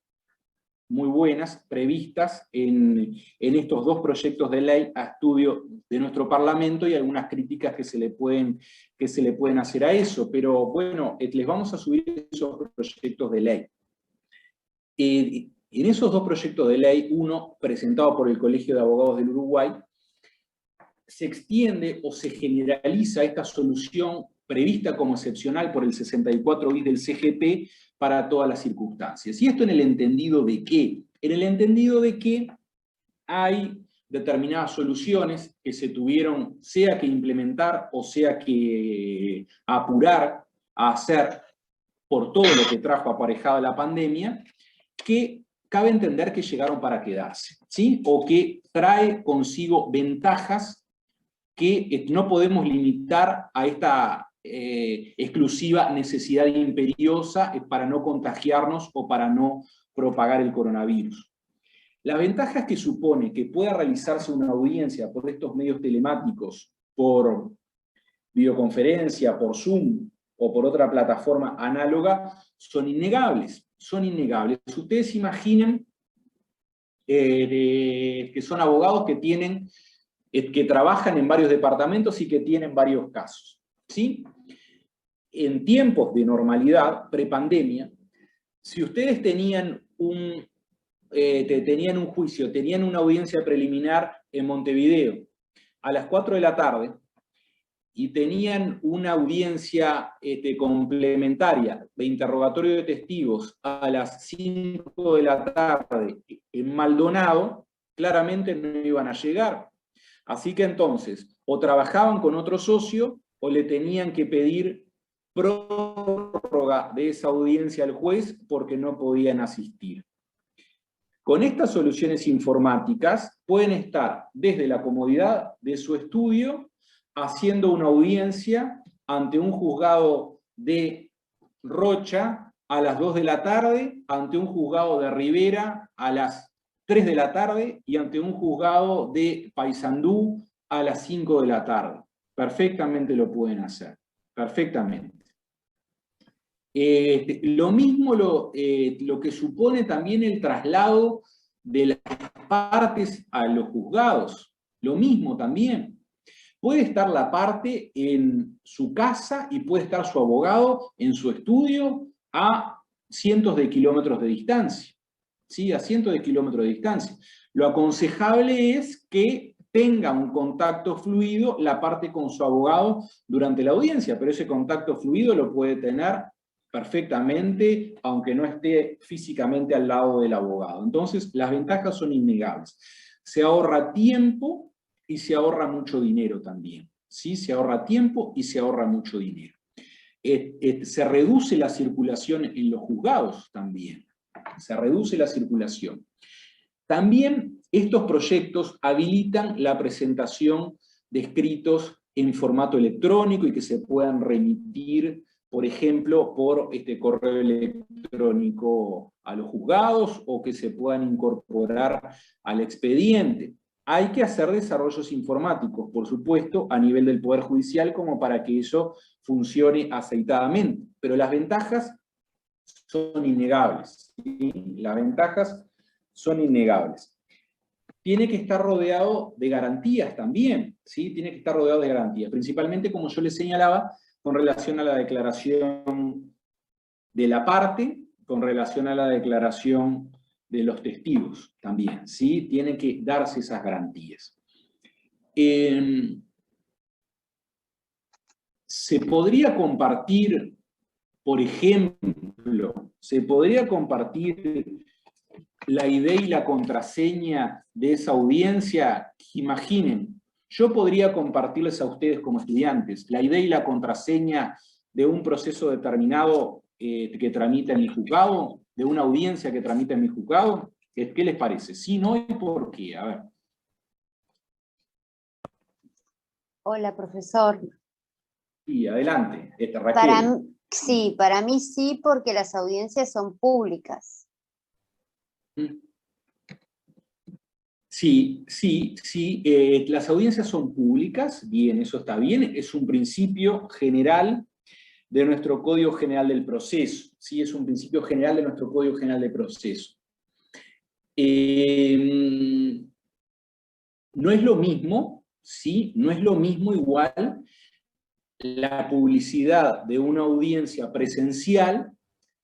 muy buenas, previstas en estos 2 proyectos de ley a estudio de nuestro Parlamento y algunas críticas que se le pueden hacer a eso. Pero bueno, les vamos a subir esos proyectos de ley. En esos 2 proyectos de ley, uno presentado por el Colegio de Abogados del Uruguay, se extiende o se generaliza esta solución prevista como excepcional por el 64 bis del CGP para todas las circunstancias. ¿Y esto en el entendido de qué? En el entendido de que hay determinadas soluciones que se tuvieron, sea que implementar o sea que apurar a hacer por todo lo que trajo aparejada la pandemia, que cabe entender que llegaron para quedarse, ¿sí? O que trae consigo ventajas que no podemos limitar a esta exclusiva necesidad imperiosa para no contagiarnos o para no propagar el coronavirus. Las ventajas que supone que pueda realizarse una audiencia por estos medios telemáticos, por videoconferencia, por Zoom o por otra plataforma análoga, son innegables, son innegables. Ustedes imaginen que son abogados que trabajan en varios departamentos y que tienen varios casos, ¿sí? En tiempos de normalidad, prepandemia, si ustedes tenían un juicio, tenían una audiencia preliminar en Montevideo a las 4 de la tarde, y tenían una audiencia complementaria de interrogatorio de testigos a las 5 de la tarde en Maldonado, claramente no iban a llegar. Así que entonces, o trabajaban con otro socio, o le tenían que pedir prórroga de esa audiencia al juez porque no podían asistir. Con estas soluciones informáticas pueden estar desde la comodidad de su estudio haciendo una audiencia ante un juzgado de Rocha a las 2 de la tarde, ante un juzgado de Rivera a las 3 de la tarde y ante un juzgado de Paysandú a las 5 de la tarde. Perfectamente lo pueden hacer, perfectamente. Lo mismo lo que supone también el traslado de las partes a los juzgados, lo mismo también. Puede estar la parte en su casa y puede estar su abogado en su estudio a cientos de kilómetros de distancia, ¿sí? A cientos de kilómetros de distancia. Lo aconsejable es que tenga un contacto fluido la parte con su abogado durante la audiencia, pero ese contacto fluido lo puede tener perfectamente, aunque no esté físicamente al lado del abogado. Entonces, las ventajas son innegables. Se ahorra tiempo y se ahorra mucho dinero también, ¿sí? Se ahorra tiempo y se ahorra mucho dinero. Se reduce la circulación en los juzgados también. Se reduce la circulación. También estos proyectos habilitan la presentación de escritos en formato electrónico y que se puedan remitir, por ejemplo, por correo electrónico a los juzgados o que se puedan incorporar al expediente. Hay que hacer desarrollos informáticos, por supuesto, a nivel del Poder Judicial como para que eso funcione aceitadamente. Pero las ventajas son innegables, ¿sí? Las ventajas son innegables. Tiene que estar rodeado de garantías también, ¿sí? Tiene que estar rodeado de garantías, principalmente, como yo les señalaba, con relación a la declaración de la parte, con relación a la declaración de los testigos también, ¿sí? Tienen que darse esas garantías. Se podría compartir, por ejemplo, se podría compartir la ID y la contraseña de esa audiencia. Imaginen, yo podría compartirles a ustedes como estudiantes la ID y la contraseña de un proceso determinado que tramita en mi juzgado, de una audiencia que tramita en mi juzgado. ¿Qué les parece? ¿Sí, no y por qué? A ver. Hola, profesor. Sí, adelante. Raquel. Sí, para mí sí, porque las audiencias son públicas. Sí, las audiencias son públicas, bien, eso está bien, es un principio general de nuestro Código General del Proceso, ¿sí? Es un principio general de nuestro Código General del Proceso. No es lo mismo, ¿sí? No es lo mismo igual la publicidad de una audiencia presencial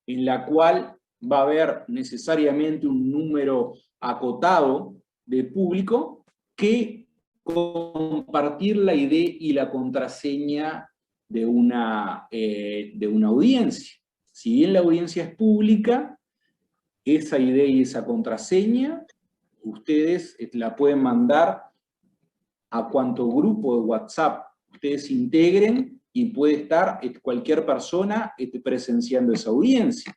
en la cual va a haber necesariamente un número acotado de público que compartir la ID y la contraseña de una audiencia. Si bien la audiencia es pública, esa ID y esa contraseña ustedes la pueden mandar a cuanto grupo de WhatsApp ustedes integren y puede estar cualquier persona presenciando esa audiencia.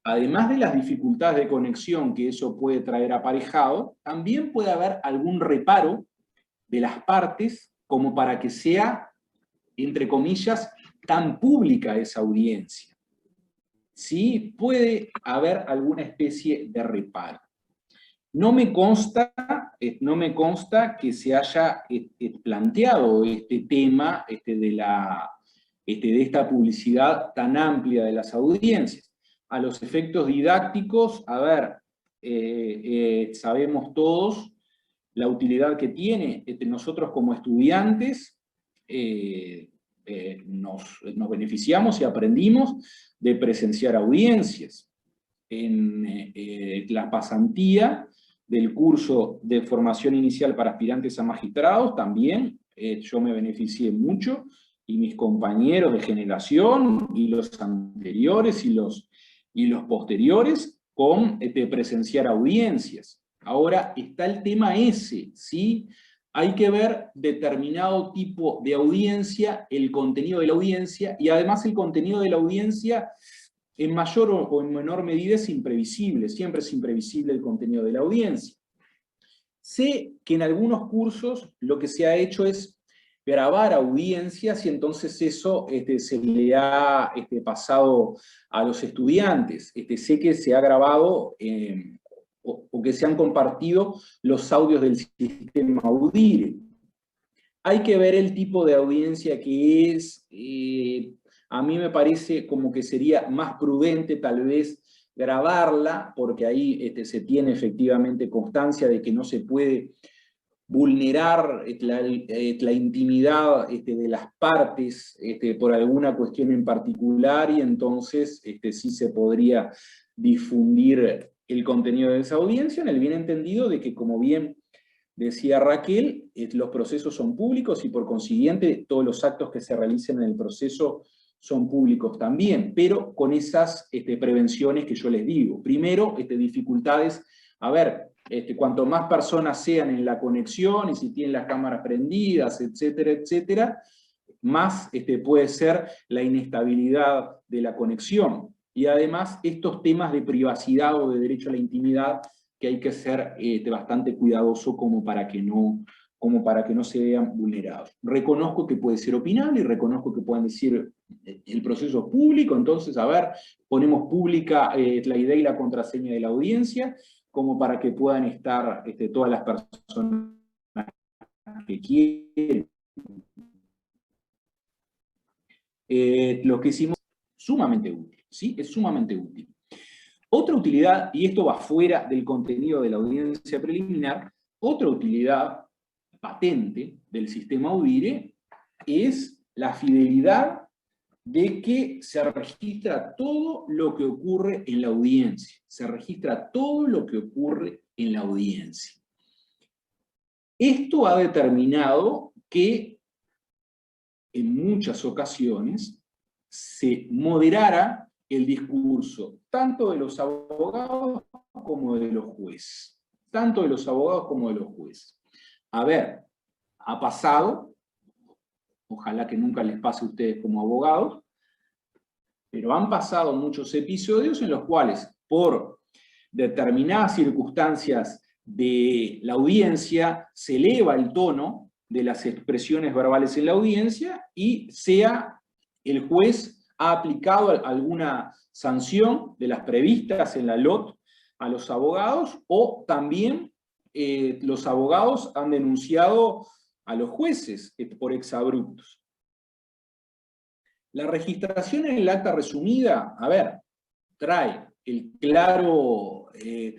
Además de las dificultades de conexión que eso puede traer aparejado, también puede haber algún reparo de las partes como para que sea, entre comillas, tan pública esa audiencia. ¿Sí? Puede haber alguna especie de reparo. No me consta que se haya planteado este tema de esta publicidad tan amplia de las audiencias. A los efectos didácticos, a ver, sabemos todos la utilidad que tiene. Nosotros como estudiantes nos beneficiamos y aprendimos de presenciar audiencias. la pasantía del curso de formación inicial para aspirantes a magistrados, también yo me beneficié mucho, y mis compañeros de generación, y los anteriores, y los posteriores, con presenciar audiencias. Ahora está el tema ese, ¿sí? Hay que ver determinado tipo de audiencia, el contenido de la audiencia, y además el contenido de la audiencia en mayor o en menor medida es imprevisible, siempre es imprevisible el contenido de la audiencia. Sé que en algunos cursos lo que se ha hecho es grabar audiencias y entonces eso se le ha pasado a los estudiantes. Sé que se ha grabado o que se han compartido los audios del sistema Audire. Hay que ver el tipo de audiencia que es. A mí me parece como que sería más prudente tal vez grabarla, porque ahí se tiene efectivamente constancia de que no se puede vulnerar la intimidad de las partes por alguna cuestión en particular, y entonces sí se podría difundir el contenido de esa audiencia, en el bien entendido de que, como bien decía Raquel, los procesos son públicos y por consiguiente todos los actos que se realicen en el proceso son públicos también, pero con esas prevenciones que yo les digo. Primero, dificultades, a ver, cuanto más personas sean en la conexión y si tienen las cámaras prendidas, etcétera, etcétera, más puede ser la inestabilidad de la conexión. Y además estos temas de privacidad o de derecho a la intimidad que hay que ser bastante cuidadoso como para que no se vean vulnerados. Reconozco que puede ser opinable y reconozco que puedan decir el proceso es público, entonces, a ver, ponemos pública la idea y la contraseña de la audiencia, como para que puedan estar todas las personas que quieren. Lo que hicimos es sumamente útil, ¿sí? Es sumamente útil. Otra utilidad, y esto va fuera del contenido de la audiencia preliminar, otra utilidad patente del sistema Audire es la fidelidad de que se registra todo lo que ocurre en la audiencia. Se registra todo lo que ocurre en la audiencia. Esto ha determinado que en muchas ocasiones se moderara el discurso tanto de los abogados como de los jueces. Tanto de los abogados como de los jueces. A ver, ha pasado, ojalá que nunca les pase a ustedes como abogados, pero han pasado muchos episodios en los cuales, por determinadas circunstancias de la audiencia, se eleva el tono de las expresiones verbales en la audiencia y el juez ha aplicado alguna sanción de las previstas en la LOT a los abogados, o también los abogados han denunciado a los jueces por exabruptos. La registración en el acta resumida, a ver, trae el claro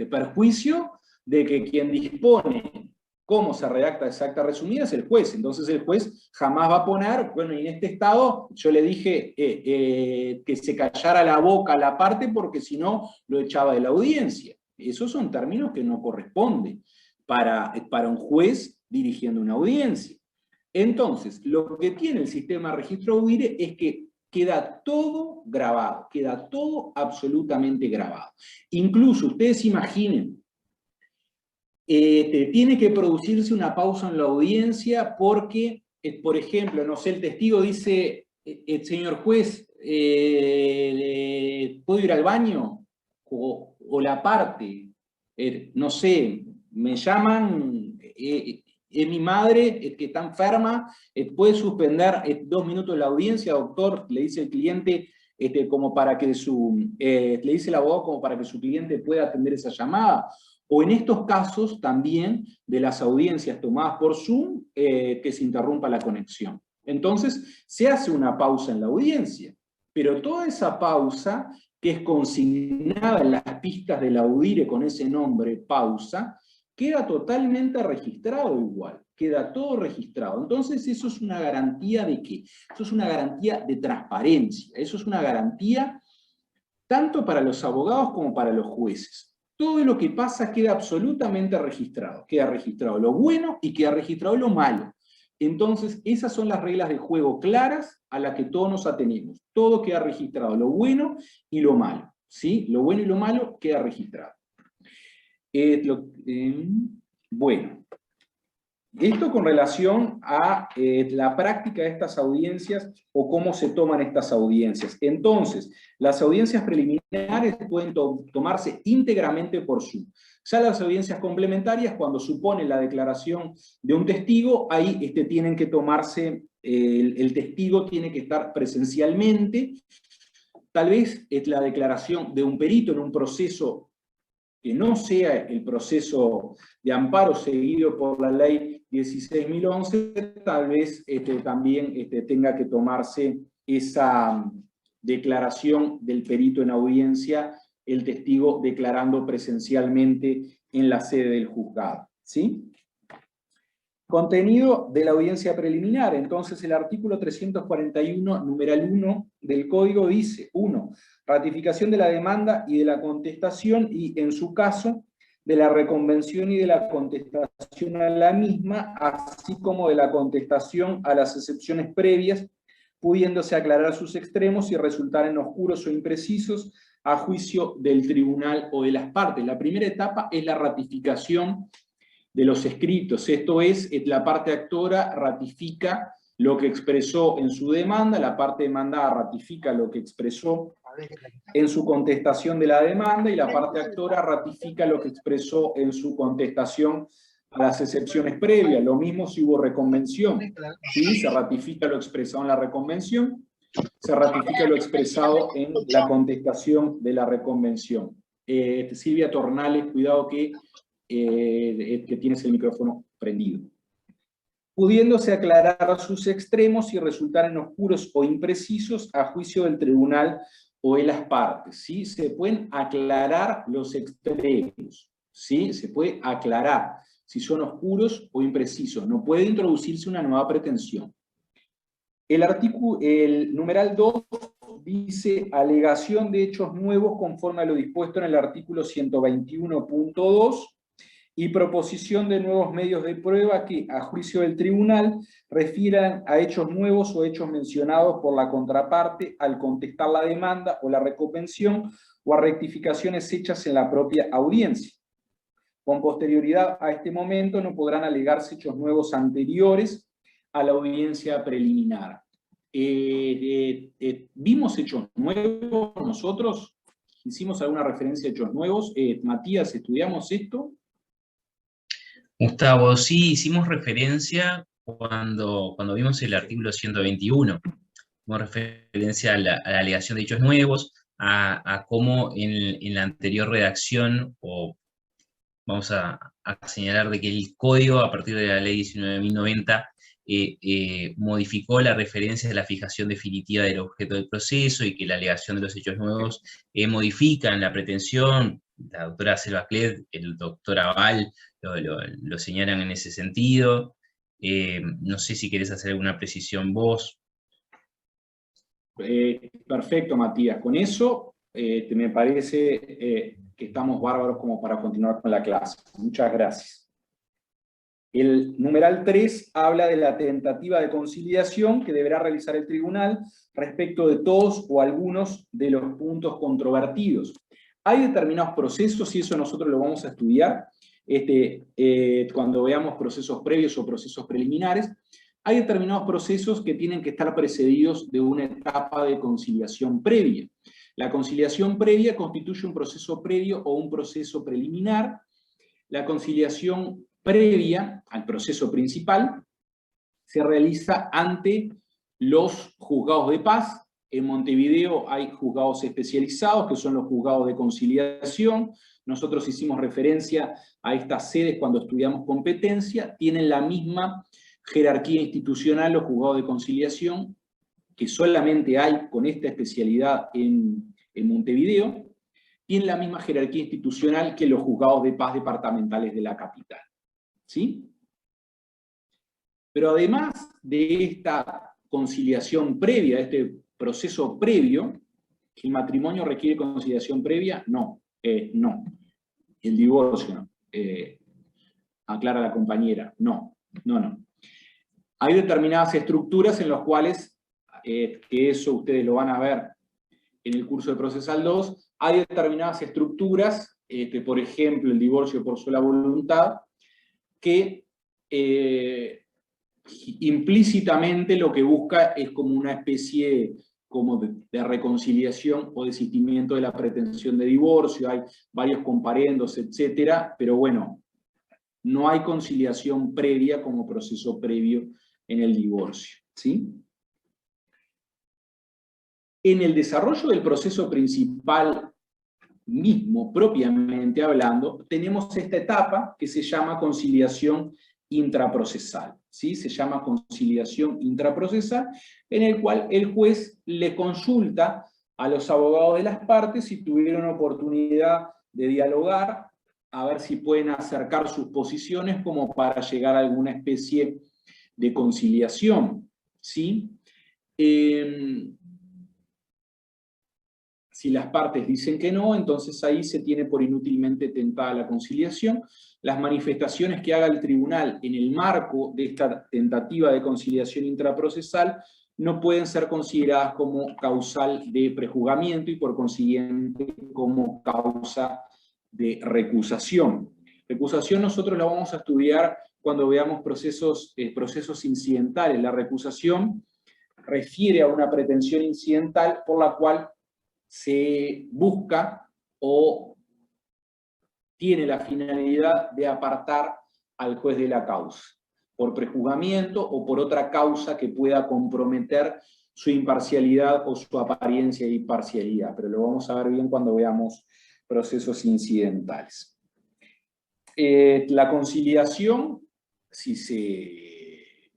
perjuicio de que quien dispone cómo se redacta esa acta resumida es el juez. Entonces el juez jamás va a poner, bueno, y en este estado yo le dije que se callara la boca a la parte porque si no lo echaba de la audiencia. Esos son términos que no corresponden para un juez dirigiendo una audiencia. Entonces, lo que tiene el sistema de registro Audire es que queda todo grabado, queda todo absolutamente grabado. Incluso, ustedes imaginen, tiene que producirse una pausa en la audiencia porque, por ejemplo, no sé, el testigo dice, señor juez, ¿puedo ir al baño? O la parte, no sé, me llaman, es mi madre que está enferma, puede suspender 2 minutos la audiencia, doctor, le dice el cliente, como para que le dice el abogado como para que su cliente pueda atender esa llamada. O en estos casos también de las audiencias tomadas por Zoom, que se interrumpa la conexión. Entonces, se hace una pausa en la audiencia, pero toda esa pausa, que es consignada en las pistas del Audire con ese nombre, pausa, queda totalmente registrado igual, queda todo registrado. Entonces eso es una garantía ¿de qué? Eso es una garantía de transparencia, eso es una garantía tanto para los abogados como para los jueces. Todo lo que pasa queda absolutamente registrado. Queda registrado lo bueno y queda registrado lo malo. Entonces, esas son las reglas de juego claras a las que todos nos atenemos. Todo queda registrado, lo bueno y lo malo. ¿Sí? Lo bueno y lo malo queda registrado. Bueno, esto con relación a la práctica de estas audiencias o cómo se toman estas audiencias. Entonces, las audiencias preliminares pueden tomarse íntegramente por Zoom. Ya las audiencias complementarias, cuando supone la declaración de un testigo, ahí tienen que tomarse, el testigo tiene que estar presencialmente. Tal vez es la declaración de un perito en un proceso que no sea el proceso de amparo seguido por la ley 16.011, tal vez también tenga que tomarse esa declaración del perito en audiencia, el testigo declarando presencialmente en la sede del juzgado, ¿sí? Contenido de la audiencia preliminar. Entonces, el artículo 341, numeral 1 del Código dice, 1. Ratificación de la demanda y de la contestación, y en su caso, de la reconvención y de la contestación a la misma, así como de la contestación a las excepciones previas, pudiéndose aclarar sus extremos y resultar en oscuros o imprecisos a juicio del tribunal o de las partes. La primera etapa es la ratificación de los escritos, esto es, la parte actora ratifica lo que expresó en su demanda, la parte demandada ratifica lo que expresó en su contestación de la demanda, y la parte actora ratifica lo que expresó en su contestación a las excepciones previas. Lo mismo si hubo reconvención, ¿sí? Se ratifica lo expresado en la reconvención, se ratifica lo expresado en la contestación de la reconvención. Silvia Tornales, cuidado que tienes el micrófono prendido. Pudiéndose aclarar sus extremos y resultar en oscuros o imprecisos a juicio del tribunal o de las partes, ¿sí? Se pueden aclarar los extremos, ¿sí? Se puede aclarar si son oscuros o imprecisos. No puede introducirse una nueva pretensión. El numeral 2 dice alegación de hechos nuevos conforme a lo dispuesto en el artículo 121.2 y proposición de nuevos medios de prueba que, a juicio del tribunal, refieran a hechos nuevos o hechos mencionados por la contraparte al contestar la demanda o la reconvención o a rectificaciones hechas en la propia audiencia. Con posterioridad a este momento no podrán alegarse hechos nuevos anteriores a la audiencia preliminar. ¿Vimos hechos nuevos nosotros? ¿Hicimos alguna referencia a hechos nuevos? Matías, ¿estudiamos esto? Gustavo, sí, hicimos referencia cuando vimos el artículo 121. Hicimos referencia a la alegación de hechos nuevos, a cómo en la anterior redacción, o vamos a señalar de que el código, a partir de la ley 19.090, modificó la referencia de la fijación definitiva del objeto del proceso, y que la alegación de los hechos nuevos modifican la pretensión. La doctora Selva Cled, el doctor Aval, lo señalan en ese sentido. No sé si querés hacer alguna precisión vos. Perfecto, Matías. Con eso me parece que estamos bárbaros como para continuar con la clase. Muchas gracias. El numeral 3 habla de la tentativa de conciliación que deberá realizar el tribunal respecto de todos o algunos de los puntos controvertidos. Hay determinados procesos, y eso nosotros lo vamos a estudiar cuando veamos procesos previos o procesos preliminares. Hay determinados procesos que tienen que estar precedidos de una etapa de conciliación previa. La conciliación previa constituye un proceso previo o un proceso preliminar. La conciliación previa al proceso principal se realiza ante los juzgados de paz. En Montevideo hay juzgados especializados, que son los juzgados de conciliación. Nosotros hicimos referencia a estas sedes cuando estudiamos competencia. Tienen la misma jerarquía institucional los juzgados de conciliación, que solamente hay con esta especialidad en Montevideo. Tienen la misma jerarquía institucional que los juzgados de paz departamentales de la capital, ¿sí? Pero además de esta conciliación previa, este proceso previo, ¿Que el matrimonio requiere conciliación previa? No, no. El divorcio, no. Aclara la compañera, no. Hay determinadas estructuras en las cuales, que eso ustedes lo van a ver en el curso de Procesal 2, hay determinadas estructuras, por ejemplo, el divorcio por sola voluntad, que implícitamente lo que busca es como una especie como de reconciliación o desistimiento de la pretensión de divorcio, hay varios comparendos, etcétera, pero bueno, no hay conciliación previa como proceso previo en el divorcio, ¿sí? En el desarrollo del proceso principal mismo, propiamente hablando, tenemos esta etapa que se llama conciliación intraprocesal, ¿sí? Se llama conciliación intraprocesal, en el cual el juez le consulta a los abogados de las partes si tuvieron oportunidad de dialogar, a ver si pueden acercar sus posiciones como para llegar a alguna especie de conciliación, ¿sí? Si las partes dicen que no, entonces ahí se tiene por inútilmente tentada la conciliación. Las manifestaciones que haga el tribunal en el marco de esta tentativa de conciliación intraprocesal no pueden ser consideradas como causal de prejuzgamiento y por consiguiente como causa de recusación. Recusación nosotros la vamos a estudiar cuando veamos procesos incidentales. La recusación refiere a una pretensión incidental por la cual se busca o tiene la finalidad de apartar al juez de la causa, por prejuzgamiento o por otra causa que pueda comprometer su imparcialidad o su apariencia de imparcialidad, pero lo vamos a ver bien cuando veamos procesos incidentales. La conciliación, si se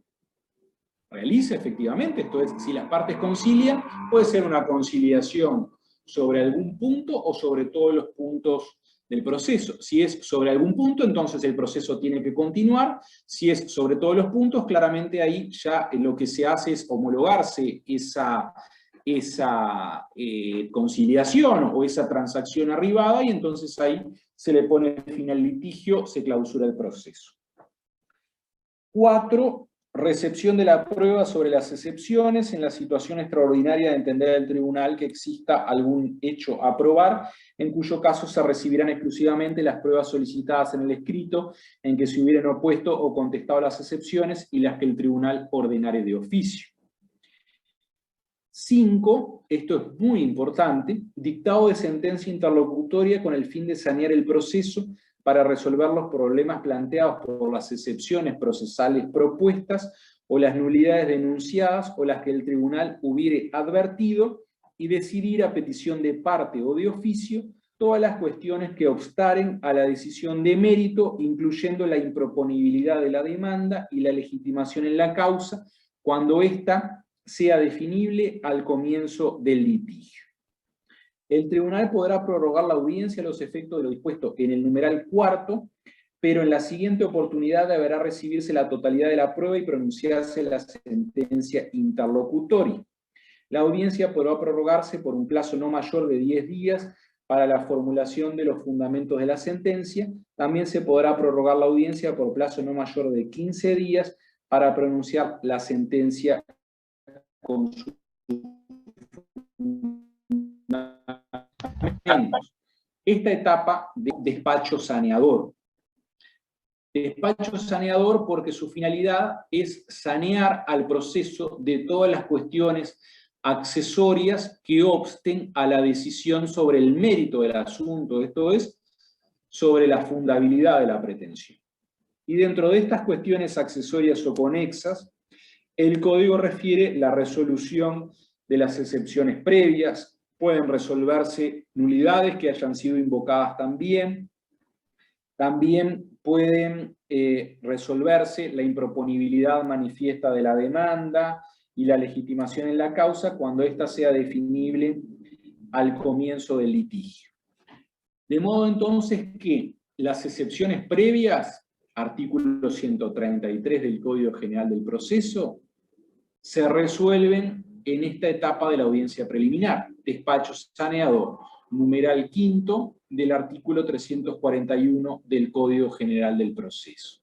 realiza efectivamente, esto es, si las partes concilian, puede ser una conciliación sobre algún punto o sobre todos los puntos del proceso. Si es sobre algún punto, entonces el proceso tiene que continuar. Si es sobre todos los puntos, claramente ahí ya lo que se hace es homologarse esa conciliación o esa transacción arribada y entonces ahí se le pone fin al litigio, se clausura el proceso. 4. Recepción de la prueba sobre las excepciones en la situación extraordinaria de entender al tribunal que exista algún hecho a probar, en cuyo caso se recibirán exclusivamente las pruebas solicitadas en el escrito en que se hubieran opuesto o contestado las excepciones y las que el tribunal ordenare de oficio. 5, esto es muy importante, dictado de sentencia interlocutoria con el fin de sanear el proceso para resolver los problemas planteados por las excepciones procesales propuestas o las nulidades denunciadas o las que el tribunal hubiere advertido y decidir a petición de parte o de oficio todas las cuestiones que obstaren a la decisión de mérito, incluyendo la improponibilidad de la demanda y la legitimación en la causa, cuando ésta sea definible al comienzo del litigio. El tribunal podrá prorrogar la audiencia a los efectos de lo dispuesto en el numeral 4, pero en la siguiente oportunidad deberá recibirse la totalidad de la prueba y pronunciarse la sentencia interlocutoria. La audiencia podrá prorrogarse por un plazo no mayor de 10 días para la formulación de los fundamentos de la sentencia. También se podrá prorrogar la audiencia por plazo no mayor de 15 días para pronunciar la sentencia con su esta etapa de despacho saneador. Despacho saneador porque su finalidad es sanear al proceso de todas las cuestiones accesorias que obsten a la decisión sobre el mérito del asunto, esto es, sobre la fundabilidad de la pretensión. Y dentro de estas cuestiones accesorias o conexas, el Código refiere la resolución de las excepciones previas, pueden resolverse nulidades que hayan sido invocadas también pueden resolverse la improponibilidad manifiesta de la demanda y la legitimación en la causa cuando ésta sea definible al comienzo del litigio. De modo entonces que las excepciones previas, artículo 133 del Código General del Proceso, se resuelven en esta etapa de la audiencia preliminar. Despacho saneador, numeral quinto del artículo 341 del Código General del Proceso.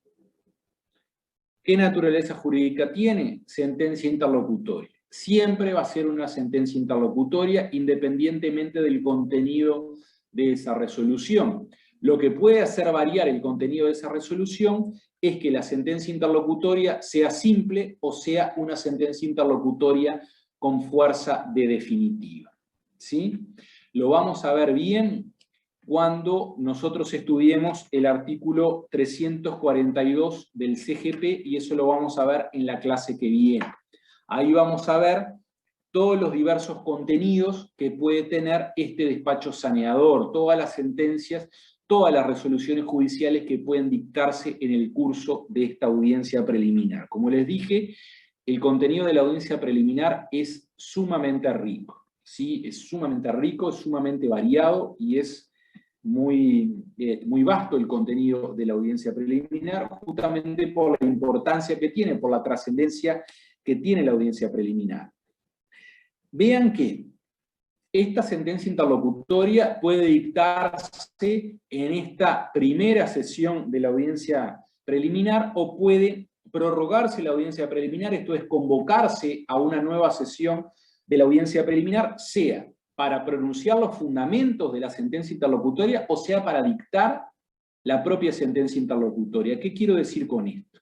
¿Qué naturaleza jurídica tiene? Sentencia interlocutoria. Siempre va a ser una sentencia interlocutoria independientemente del contenido de esa resolución. Lo que puede hacer variar el contenido de esa resolución es que la sentencia interlocutoria sea simple o sea una sentencia interlocutoria con fuerza de definitiva. ¿Sí? Lo vamos a ver bien cuando nosotros estudiemos el artículo 342 del CGP, y eso lo vamos a ver en la clase que viene. Ahí vamos a ver todos los diversos contenidos que puede tener este despacho saneador, todas las sentencias, todas las resoluciones judiciales que pueden dictarse en el curso de esta audiencia preliminar. Como les dije, el contenido de la audiencia preliminar es sumamente rico, ¿sí? Es sumamente rico, es sumamente variado y es muy vasto el contenido de la audiencia preliminar, justamente por la importancia que tiene, por la trascendencia que tiene la audiencia preliminar. Vean que esta sentencia interlocutoria puede dictarse en esta primera sesión de la audiencia preliminar o puede prorrogarse la audiencia preliminar, esto es convocarse a una nueva sesión de la audiencia preliminar, sea para pronunciar los fundamentos de la sentencia interlocutoria o sea para dictar la propia sentencia interlocutoria. ¿Qué quiero decir con esto?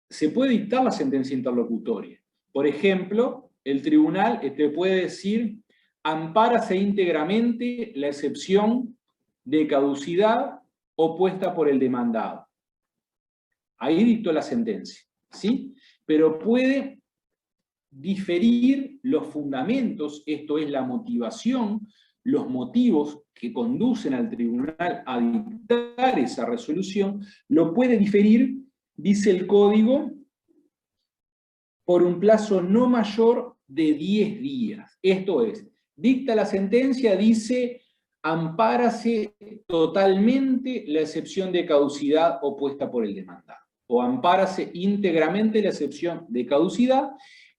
Se puede dictar la sentencia interlocutoria. Por ejemplo, el tribunal te puede decir, ampárase íntegramente la excepción de caducidad opuesta por el demandado. Ahí dictó la sentencia, ¿sí? Pero puede diferir los fundamentos, esto es la motivación, los motivos que conducen al tribunal a dictar esa resolución, lo puede diferir, dice el código, por un plazo no mayor de 10 días. Esto es, dicta la sentencia, dice, ampárase totalmente la excepción de caducidad opuesta por el demandado, o ampárase íntegramente la excepción de caducidad,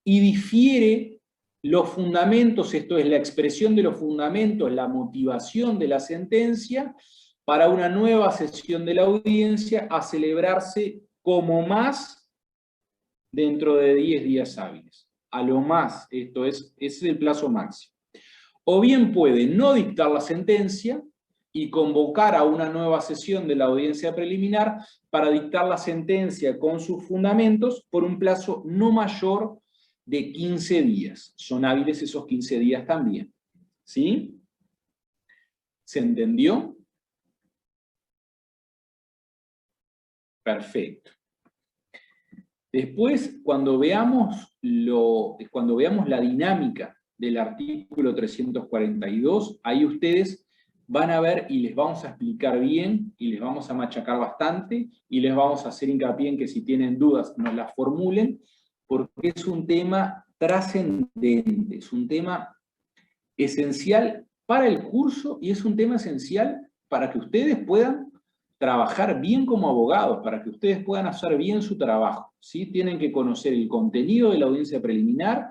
y difiere los fundamentos, esto es la expresión de los fundamentos, la motivación de la sentencia, para una nueva sesión de la audiencia a celebrarse como más dentro de 10 días hábiles. A lo más, esto es, ese es el plazo máximo. O bien puede no dictar la sentencia y convocar a una nueva sesión de la audiencia preliminar para dictar la sentencia con sus fundamentos por un plazo no mayor de 15 días. Son hábiles esos 15 días también. ¿Sí? ¿Se entendió? Perfecto. Después, cuando veamos la dinámica del artículo 342, ahí ustedes van a ver y les vamos a explicar bien, y les vamos a machacar bastante, y les vamos a hacer hincapié en que si tienen dudas nos las formulen, porque es un tema trascendente, es un tema esencial para el curso y es un tema esencial para que ustedes puedan trabajar bien como abogados, para que ustedes puedan hacer bien su trabajo, ¿sí? Tienen que conocer el contenido de la audiencia preliminar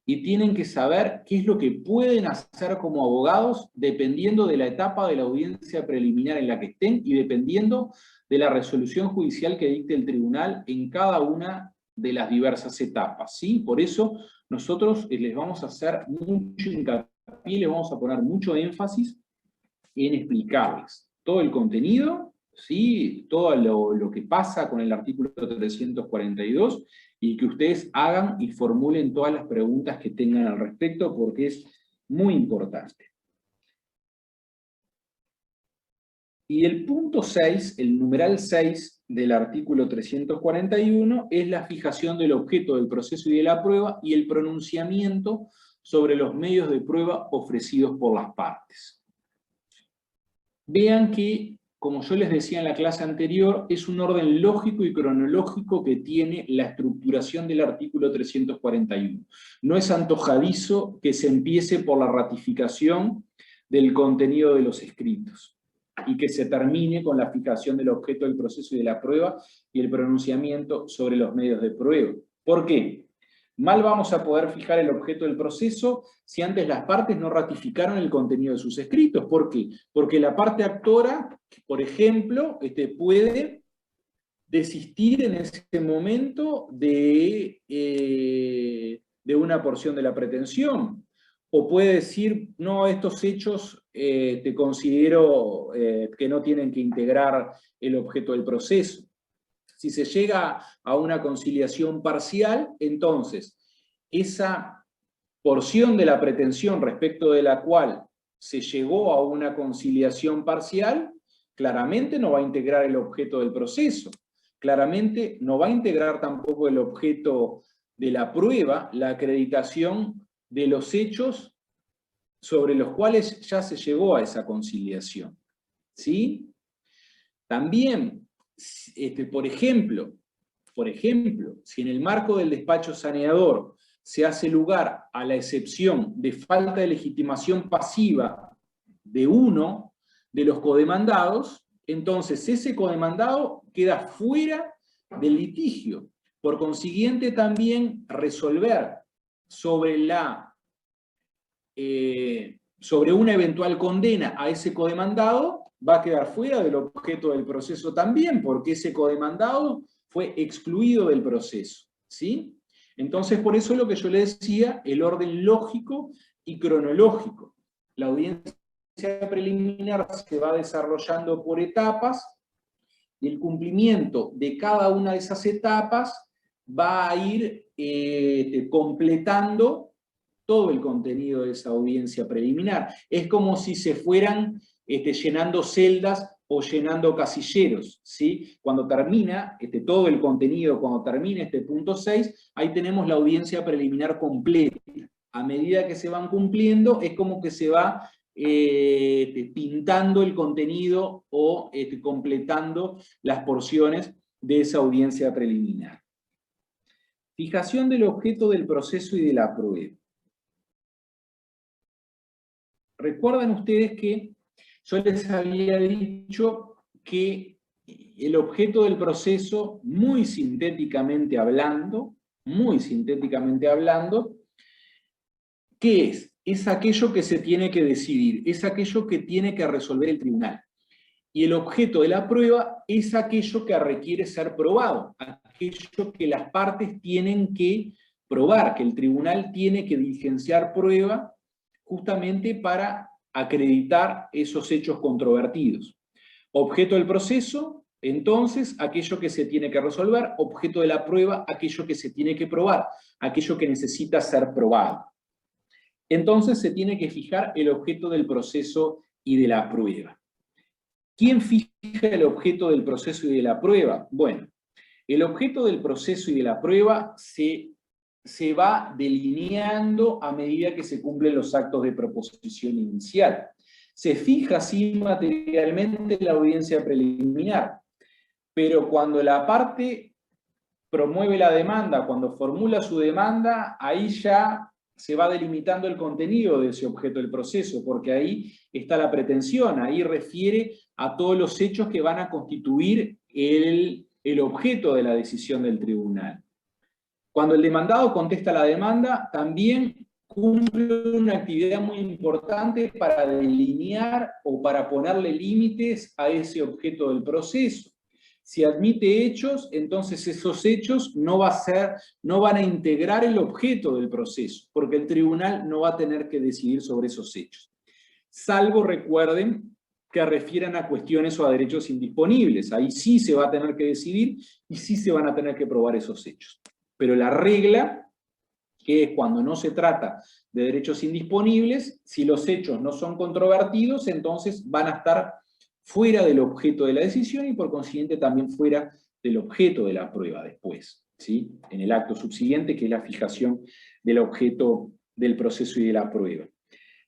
y tienen que saber qué es lo que pueden hacer como abogados dependiendo de la etapa de la audiencia preliminar en la que estén y dependiendo de la resolución judicial que dicte el tribunal en cada una de las diversas etapas, ¿sí? Por eso nosotros les vamos a hacer mucho hincapié, les vamos a poner mucho énfasis en explicarles todo el contenido, ¿sí? Todo lo que pasa con el artículo 342 y que ustedes hagan y formulen todas las preguntas que tengan al respecto porque es muy importante. Y el punto 6, el numeral 6 del artículo 341 es la fijación del objeto del proceso y de la prueba y el pronunciamiento sobre los medios de prueba ofrecidos por las partes. Vean que, como yo les decía en la clase anterior, es un orden lógico y cronológico que tiene la estructuración del artículo 341. No es antojadizo que se empiece por la ratificación del contenido de los escritos y que se termine con la fijación del objeto del proceso y de la prueba y el pronunciamiento sobre los medios de prueba. ¿Por qué? Mal vamos a poder fijar el objeto del proceso si antes las partes no ratificaron el contenido de sus escritos. ¿Por qué? Porque la parte actora, por ejemplo, puede desistir en ese momento de una porción de la pretensión. O puede decir, no, estos hechos te considero que no tienen que integrar el objeto del proceso. Si se llega a una conciliación parcial, entonces esa porción de la pretensión respecto de la cual se llegó a una conciliación parcial, claramente no va a integrar el objeto del proceso. Claramente no va a integrar tampoco el objeto de la prueba, la acreditación de los hechos sobre los cuales ya se llegó a esa conciliación. ¿Sí? También, por ejemplo, si en el marco del despacho saneador se hace lugar a la excepción de falta de legitimación pasiva de uno de los codemandados, entonces ese codemandado queda fuera del litigio. Por consiguiente, también resolver sobre una eventual condena a ese codemandado va a quedar fuera del objeto del proceso también, porque ese codemandado fue excluido del proceso, ¿sí? Entonces, por eso es lo que yo le decía, el orden lógico y cronológico. La audiencia preliminar se va desarrollando por etapas, y el cumplimiento de cada una de esas etapas va a ir completando todo el contenido de esa audiencia preliminar. Es como si se fueran llenando celdas o llenando casilleros, ¿sí? Cuando termina todo el contenido, cuando termina este punto 6, ahí tenemos la audiencia preliminar completa. A medida que se van cumpliendo, es como que se va pintando el contenido o completando las porciones de esa audiencia preliminar. Fijación del objeto del proceso y de la prueba. Recuerdan ustedes que yo les había dicho que el objeto del proceso, muy sintéticamente hablando, ¿qué es? Es aquello que se tiene que decidir, es aquello que tiene que resolver el tribunal. Y el objeto de la prueba es aquello que requiere ser probado, aquello que las partes tienen que probar, que el tribunal tiene que diligenciar prueba justamente para acreditar esos hechos controvertidos. Objeto del proceso, entonces, aquello que se tiene que resolver; objeto de la prueba, aquello que se tiene que probar, aquello que necesita ser probado. Entonces se tiene que fijar el objeto del proceso y de la prueba. ¿Quién fija el objeto del proceso y de la prueba? Bueno, el objeto del proceso y de la prueba se va delineando a medida que se cumplen los actos de proposición inicial. Se fija así materialmente la audiencia preliminar, pero cuando la parte promueve la demanda, cuando formula su demanda, ahí ya se va delimitando el contenido de ese objeto del proceso, porque ahí está la pretensión, ahí refiere a todos los hechos que van a constituir el objeto de la decisión del tribunal. Cuando el demandado contesta la demanda, también cumple una actividad muy importante para delinear o para ponerle límites a ese objeto del proceso. Si admite hechos, entonces esos hechos no van a integrar el objeto del proceso, porque el tribunal no va a tener que decidir sobre esos hechos. Salvo, recuerden, que refieran a cuestiones o a derechos indisponibles. Ahí sí se va a tener que decidir y sí se van a tener que probar esos hechos. Pero la regla, que es cuando no se trata de derechos indisponibles, si los hechos no son controvertidos, entonces van a estar fuera del objeto de la decisión y por consiguiente también fuera del objeto de la prueba después, ¿sí? En el acto subsiguiente, que es la fijación del objeto del proceso y de la prueba.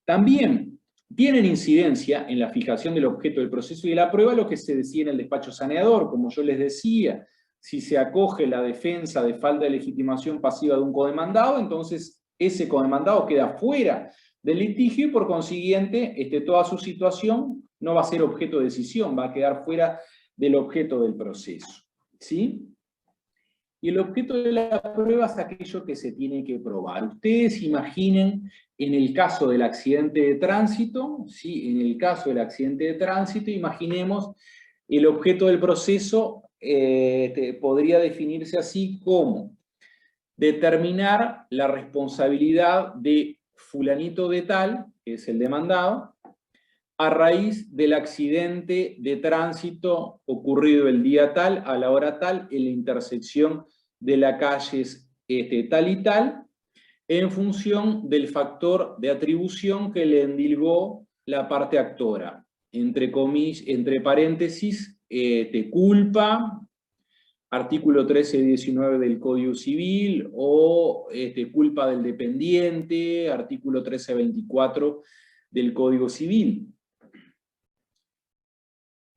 También tienen incidencia en la fijación del objeto del proceso y de la prueba lo que se decía en el despacho saneador, como yo les decía. Si se acoge la defensa de falta de legitimación pasiva de un codemandado, entonces ese codemandado queda fuera del litigio y por consiguiente toda su situación no va a ser objeto de decisión, va a quedar fuera del objeto del proceso, ¿sí? Y el objeto de la prueba es aquello que se tiene que probar. Ustedes imaginen, en el caso del accidente de tránsito, ¿sí? En el caso del accidente de tránsito, imaginemos el objeto del proceso podría definirse así como determinar la responsabilidad de fulanito de tal, que es el demandado, a raíz del accidente de tránsito ocurrido el día tal, a la hora tal, en la intersección de las calles tal y tal, en función del factor de atribución que le endilgó la parte actora. Entre paréntesis, culpa, artículo 13-19 del Código Civil, o culpa del dependiente, artículo 13-24 del Código Civil.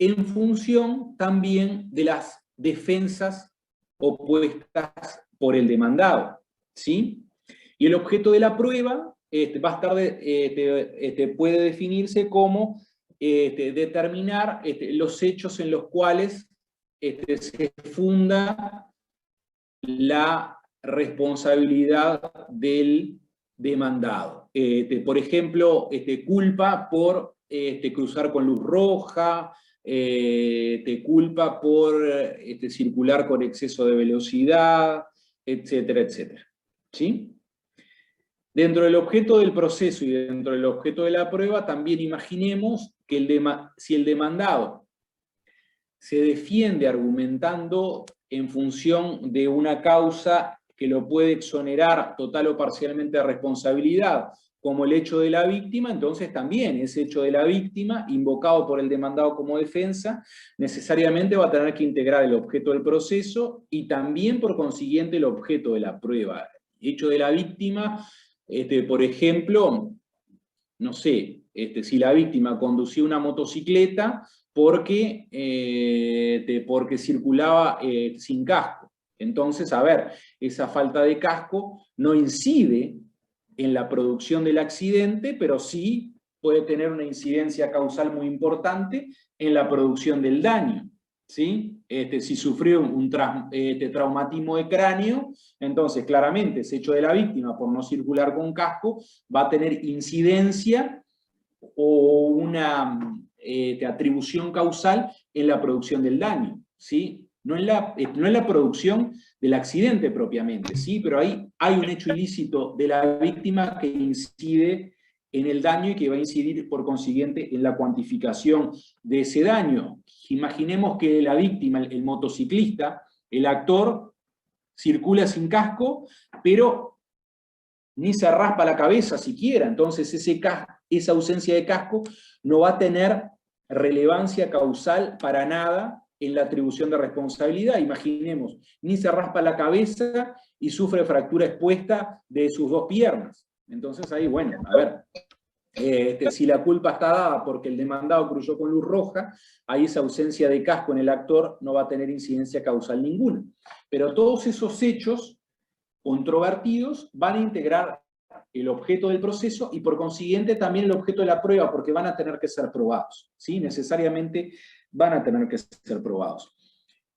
En función también de las defensas opuestas por el demandado, ¿sí? Y el objeto de la prueba va a estar puede definirse como determinar los hechos en los cuales se funda la responsabilidad del demandado. Por ejemplo, culpa por cruzar con luz roja, culpa por circular con exceso de velocidad, etcétera, etcétera. ¿Sí? Dentro del objeto del proceso y dentro del objeto de la prueba, también imaginemos que si el demandado se defiende argumentando en función de una causa que lo puede exonerar total o parcialmente de responsabilidad, como el hecho de la víctima, entonces también ese hecho de la víctima, invocado por el demandado como defensa, necesariamente va a tener que integrar el objeto del proceso y también, por consiguiente, el objeto de la prueba. El hecho de la víctima, por ejemplo, no sé, si la víctima conducía una motocicleta porque circulaba sin casco. Entonces, a ver, esa falta de casco no incide en la producción del accidente, pero sí puede tener una incidencia causal muy importante en la producción del daño, ¿sí? Si sufrió un traumatismo de cráneo, entonces claramente ese hecho de la víctima por no circular con casco va a tener incidencia o una atribución causal en la producción del daño, ¿sí? No en la producción del accidente propiamente, ¿sí? Pero ahí hay un hecho ilícito de la víctima que incide en el daño y que va a incidir por consiguiente en la cuantificación de ese daño. Imaginemos que la víctima, el motociclista, el actor, circula sin casco, pero ni se raspa la cabeza siquiera, entonces esa ausencia de casco no va a tener relevancia causal para nada en la atribución de responsabilidad. Imaginemos, ni se raspa la cabeza y sufre fractura expuesta de sus dos piernas. Entonces ahí, bueno, a ver, si la culpa está dada porque el demandado cruzó con luz roja, ahí esa ausencia de casco en el actor no va a tener incidencia causal ninguna. Pero todos esos hechos controvertidos van a integrar el objeto del proceso y por consiguiente también el objeto de la prueba, porque van a tener que ser probados, ¿sí? Necesariamente van a tener que ser probados.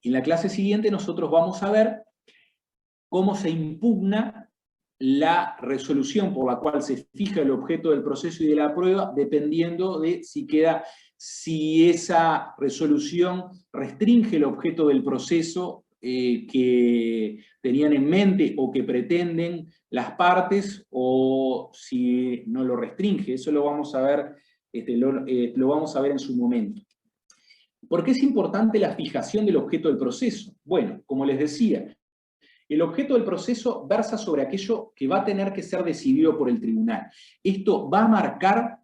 En la clase siguiente nosotros vamos a ver cómo se impugna la resolución por la cual se fija el objeto del proceso y de la prueba, dependiendo de si esa resolución restringe el objeto del proceso que tenían en mente o que pretenden las partes, o si no lo restringe. Eso lo vamos a ver, lo vamos a ver en su momento. ¿Por qué es importante la fijación del objeto del proceso? Bueno, como les decía, el objeto del proceso versa sobre aquello que va a tener que ser decidido por el tribunal. Esto va a marcar